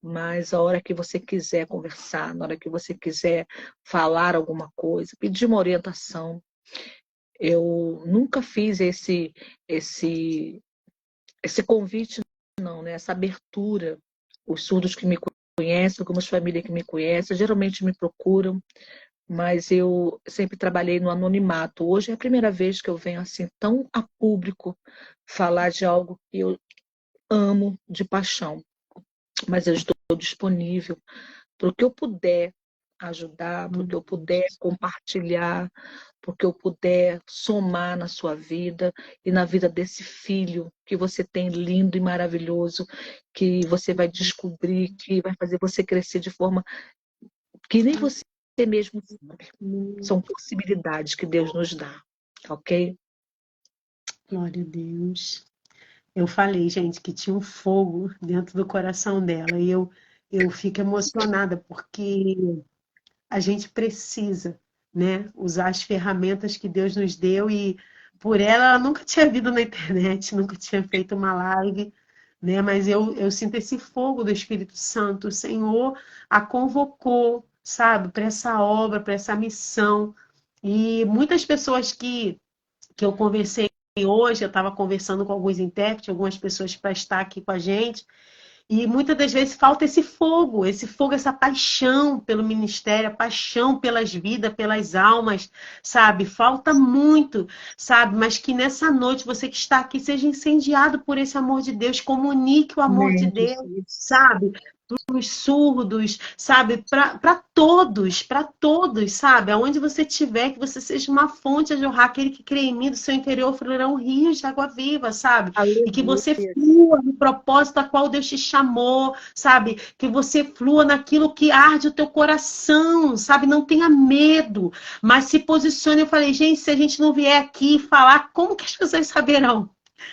Speaker 2: mas a hora que você quiser conversar, na hora que você quiser falar alguma coisa, pedir uma orientação. Eu nunca fiz esse convite, não, né? Essa abertura. Os surdos que me conhecem, algumas famílias que me conhecem, geralmente me procuram, mas eu sempre trabalhei no anonimato. Hoje é a primeira vez que eu venho assim tão a público falar de algo que eu amo de paixão, mas eu estou disponível para o que eu puder ajudar, para o que eu puder compartilhar, para o que eu puder somar na sua vida e na vida desse filho que você tem lindo e maravilhoso, que você vai descobrir, que vai fazer você crescer de forma que nem você mesmo sabe. São possibilidades que Deus nos dá, ok?
Speaker 1: Glória a Deus. Eu falei, gente, que tinha um fogo dentro do coração dela. E eu fico emocionada porque a gente precisa, né, usar as ferramentas que Deus nos deu. E por ela nunca tinha vindo na internet, nunca tinha feito uma live, né? Mas eu sinto esse fogo do Espírito Santo. O Senhor a convocou, sabe, para essa obra, para essa missão. E muitas pessoas que eu conversei hoje, eu estava conversando com alguns intérpretes, algumas pessoas para estar aqui com a gente, e muitas das vezes falta esse fogo, essa paixão pelo ministério, a paixão pelas vidas, pelas almas, sabe? Falta muito, sabe? Mas que nessa noite você que está aqui seja incendiado por esse amor de Deus, comunique o amor de
Speaker 2: Amém,
Speaker 1: Deus,
Speaker 2: Jesus.
Speaker 1: sabe? Para os surdos, sabe? Para todos, sabe? Aonde você estiver, que você seja uma fonte a jorrar, aquele que crê em mim, do seu interior fluirão rios de água viva, sabe? E que você
Speaker 2: Aleluia.
Speaker 1: flua no propósito a qual Deus te chamou, sabe? Que você flua naquilo que arde o teu coração, sabe? Não tenha medo, mas se posicione. Eu falei, gente, se a gente não vier aqui falar, como que as pessoas saberão?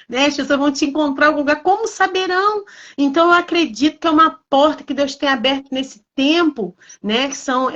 Speaker 1: Né? As pessoas vão te encontrar em algum lugar, como saberão? Então, eu acredito que é uma porta que Deus tem aberto nesse tempo, né? Que são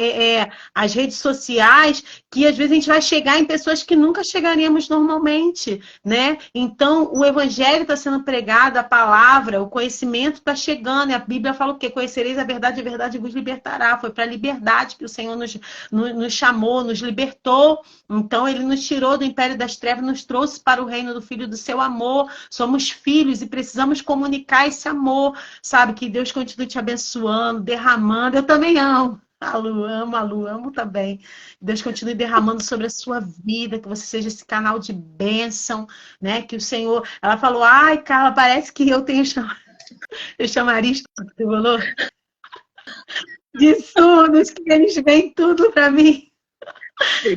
Speaker 1: as redes sociais, que às vezes a gente vai chegar em pessoas que nunca chegaríamos normalmente, né? Então, o evangelho está sendo pregado, a palavra, o conhecimento está chegando, e a Bíblia fala o quê? Conhecereis a verdade vos libertará. Foi para a liberdade que o Senhor nos chamou, nos libertou. Então, ele nos tirou do império das trevas, nos trouxe para o reino do Filho do seu amor. Somos filhos e precisamos comunicar esse amor, sabe? Que Deus continue te abençoando, derramando. Eu também amo. A Lu, amo também. Deus continue derramando sobre a sua vida, que você seja esse canal de bênção, né? Que o Senhor... Ela falou, ai, Carla, parece que eu tenho... Eu chamaria isso, você falou? De surdos, que eles veem tudo para mim.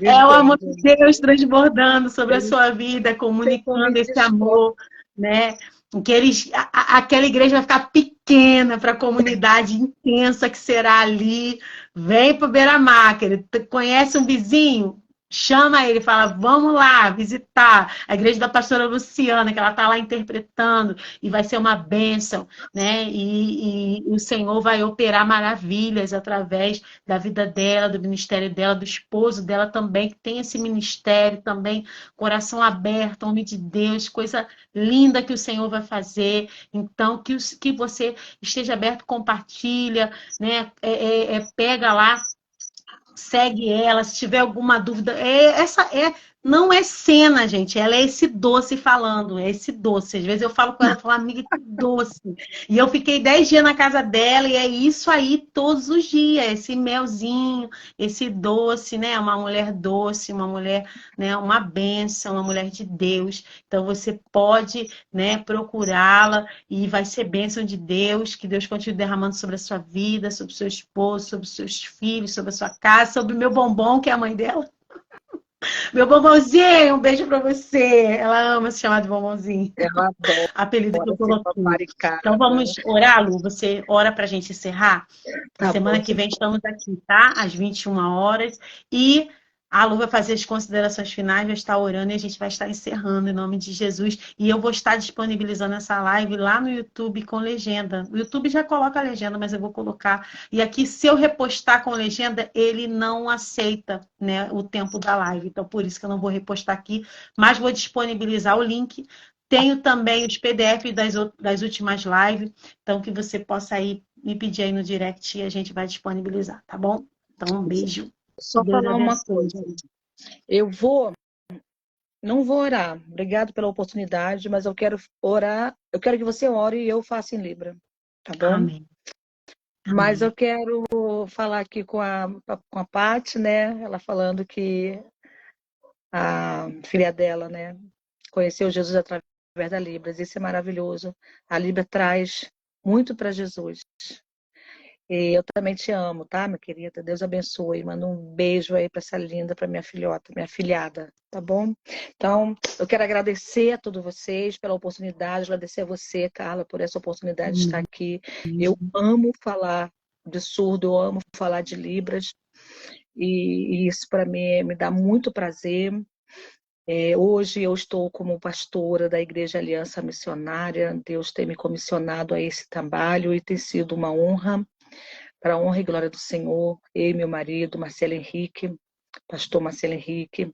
Speaker 1: É o amor de Deus transbordando sobre a sua vida, comunicando esse amor, né? Que aquela igreja vai ficar pequena para a comunidade intensa que será ali. Vem para o Beira-Mar, querido. Conhece um vizinho? Chama ele, fala, vamos lá visitar a igreja da pastora Luciana, que ela está lá interpretando, e vai ser uma bênção, né? E o Senhor vai operar maravilhas através da vida dela, do ministério dela, do esposo dela também, que tem esse ministério também, coração aberto, homem de Deus, coisa linda que o Senhor vai fazer. Então, que você esteja aberto, compartilha, né? Pega lá, segue ela, se tiver alguma dúvida. Não é cena, gente, ela é esse doce falando, é esse doce. Às vezes eu falo com ela, eu falo, amiga, que doce. E eu fiquei 10 dias na casa dela, e é isso aí todos os dias, esse melzinho, esse doce, né? Uma mulher doce, uma mulher, né? Uma bênção, uma mulher de Deus. Então você pode, né, procurá-la e vai ser bênção de Deus, que Deus continue derramando sobre a sua vida, sobre o seu esposo, sobre os seus filhos, sobre a sua casa, sobre o meu bombom, que é a mãe dela. Meu bombonzinho, um beijo pra você. Ela ama se chamar de bombonzinho.
Speaker 2: Ela adora
Speaker 1: Apelido que eu
Speaker 2: ser
Speaker 1: coloquei. Então
Speaker 2: paparicada.
Speaker 1: vamos orar, Lu? Você ora pra gente encerrar?
Speaker 2: Tá
Speaker 1: Semana
Speaker 2: bom.
Speaker 1: que vem estamos aqui, tá? Às 21 horas. E A Lu vai fazer as considerações finais, vai estar orando e a gente vai estar encerrando em nome de Jesus. E eu vou estar disponibilizando essa live lá no YouTube com legenda. O YouTube já coloca a legenda, mas eu vou colocar. E aqui, se eu repostar com legenda, ele não aceita, né, o tempo da live. Então, por isso que eu não vou repostar aqui, mas vou disponibilizar o link. Tenho também os PDF das últimas lives, então que você possa aí me pedir aí no direct e a gente vai disponibilizar, tá bom? Então, um beijo.
Speaker 2: Só
Speaker 1: Deus
Speaker 2: falar uma
Speaker 1: abençoe,
Speaker 2: coisa.
Speaker 1: gente.
Speaker 2: Não vou orar. Obrigado pela oportunidade, mas eu quero orar. Eu quero que você ore e eu faça em Libra, tá bom?
Speaker 1: Amém.
Speaker 2: Mas
Speaker 1: Amém.
Speaker 2: eu quero falar aqui com a Paty, né? Ela falando que a filha dela, né, conheceu Jesus através da Libras. Isso é maravilhoso. A Libra traz muito para Jesus. E eu também te amo, tá, minha querida? Deus abençoe. Manda um beijo aí para essa linda, para minha filhota, minha filhada, tá bom? Então, eu quero agradecer a todos vocês pela oportunidade, agradecer a você, Carla, por essa oportunidade de estar aqui. Eu amo falar de surdo, eu amo falar de Libras, e isso para mim me dá muito prazer. Hoje eu estou como pastora da Igreja Aliança Missionária. Deus tem me comissionado a esse trabalho e tem sido uma honra, para a honra e glória do Senhor. Eu e meu marido, Marcelo Henrique, pastor Marcelo Henrique,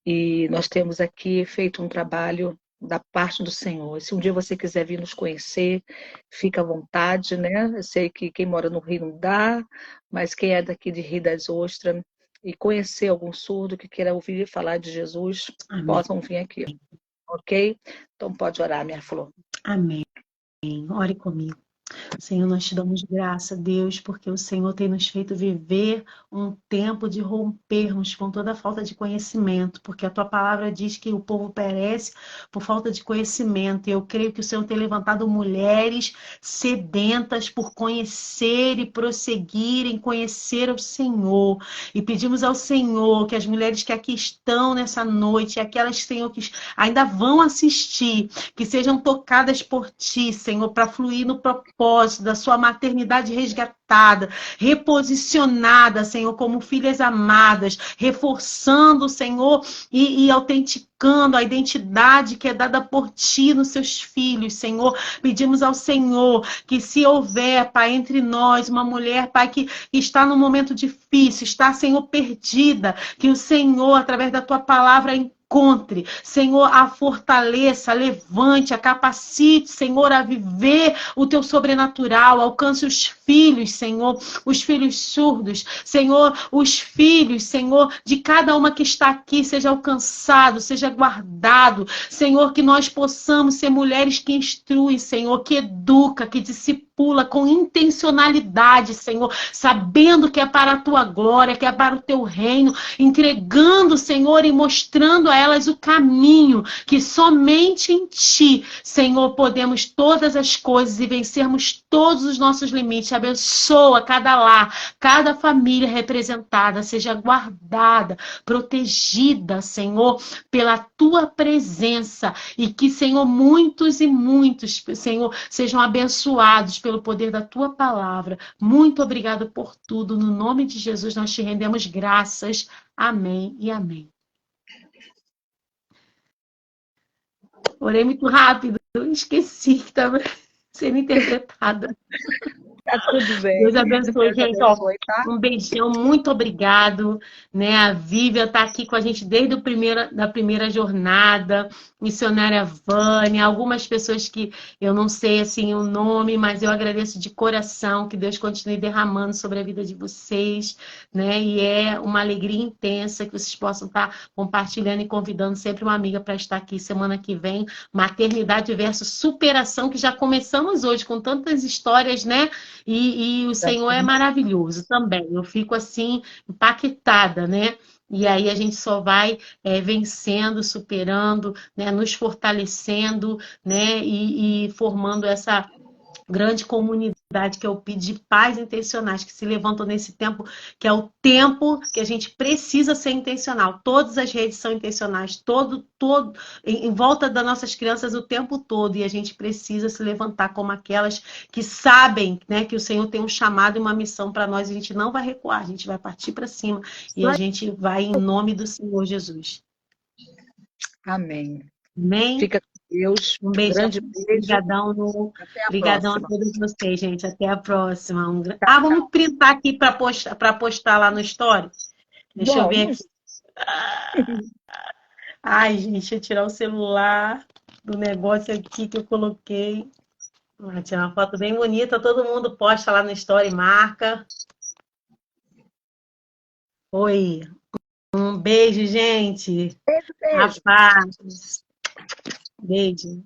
Speaker 2: e nós temos aqui feito um trabalho da parte do Senhor. E se um dia você quiser vir nos conhecer, fica à vontade, né? Eu sei que quem mora no Rio não dá, mas quem é daqui de Rio das Ostras e conhecer algum surdo que queira ouvir falar de Jesus,
Speaker 1: Amém.
Speaker 2: possam vir aqui, ok? Então pode orar, minha flor.
Speaker 1: Amém. Ore comigo. Senhor, nós te damos graça, Deus, porque o Senhor tem nos feito viver um tempo de rompermos com toda a falta de conhecimento, porque a tua palavra diz que o povo perece por falta de conhecimento. E eu creio que o Senhor tem levantado mulheres sedentas por conhecer e prosseguir em conhecer o Senhor. E pedimos ao Senhor que as mulheres que aqui estão nessa noite, aquelas, Senhor, que ainda vão assistir, que sejam tocadas por ti, Senhor, para fluir no propósito da sua maternidade resgatada, reposicionada, Senhor, como filhas amadas, reforçando, Senhor, e autenticando a identidade que é dada por ti nos seus filhos, Senhor. Pedimos ao Senhor que se houver, Pai, entre nós, uma mulher, Pai, que está num momento difícil, está, Senhor, perdida, que o Senhor, através da tua palavra, encontre, Senhor, a fortaleça, a levante, a capacite, Senhor, a viver o teu sobrenatural, alcance os filhos, Senhor, os filhos surdos, Senhor, os filhos, Senhor, de cada uma que está aqui, seja alcançado, seja guardado, Senhor, que nós possamos ser mulheres que instruem, Senhor, que educa, que discipula com intencionalidade, Senhor, sabendo que é para a tua glória, que é para o teu reino, entregando, Senhor, e mostrando a elas o caminho, que somente em ti, Senhor, podemos todas as coisas e vencermos todos os nossos limites. Abençoa cada lar, cada família representada, seja guardada, protegida, Senhor, pela tua presença, e que, Senhor, muitos e muitos, Senhor, sejam abençoados pelo poder da tua palavra. Muito obrigado por tudo. No nome de Jesus nós te rendemos graças. Amém e amém. Orei muito rápido, esqueci que estava sendo interpretada.
Speaker 2: Tá tudo bem.
Speaker 1: Deus abençoe,
Speaker 2: Deus
Speaker 1: gente.
Speaker 2: abençoe, tá?
Speaker 1: Um beijão, muito obrigado. Né? A Vivian está aqui com a gente desde da primeira jornada. Missionária Vânia, algumas pessoas que eu não sei assim o nome, mas eu agradeço de coração, que Deus continue derramando sobre a vida de vocês, né? E é uma alegria intensa que vocês possam estar compartilhando e convidando sempre uma amiga para estar aqui semana que vem. Maternidade versus superação, que já começamos hoje com tantas histórias, né? E o Senhor é maravilhoso também. Eu fico assim impactada, né? E aí a gente só vai vencendo, superando, né, nos fortalecendo, né, e formando essa grande comunidade que é o pedir pais intencionais, que se levantam nesse tempo, que é o tempo que a gente precisa ser intencional. Todas as redes são intencionais, em volta das nossas crianças o tempo todo, e a gente precisa se levantar como aquelas que sabem, né, que o Senhor tem um chamado e uma missão para nós, e a gente não vai recuar, a gente vai partir para cima, e a gente vai em nome do Senhor Jesus.
Speaker 2: Amém.
Speaker 1: Amém?
Speaker 2: Fica com Deus.
Speaker 1: Um
Speaker 2: Um
Speaker 1: beijão.
Speaker 2: grande beijo. Até a
Speaker 1: Obrigadão a
Speaker 2: próxima.
Speaker 1: todos vocês, gente. Até a próxima. Vamos printar aqui para postar lá no Story? Deixa eu ver aqui.
Speaker 2: Vamos.
Speaker 1: Ai, gente, deixa eu tirar o celular do negócio aqui que eu coloquei. Vou tirar uma foto bem bonita. Todo mundo posta lá no Story, marca. Oi. Um beijo, gente.
Speaker 2: Beijo,
Speaker 1: A
Speaker 2: beijo.
Speaker 1: paz. Beijo.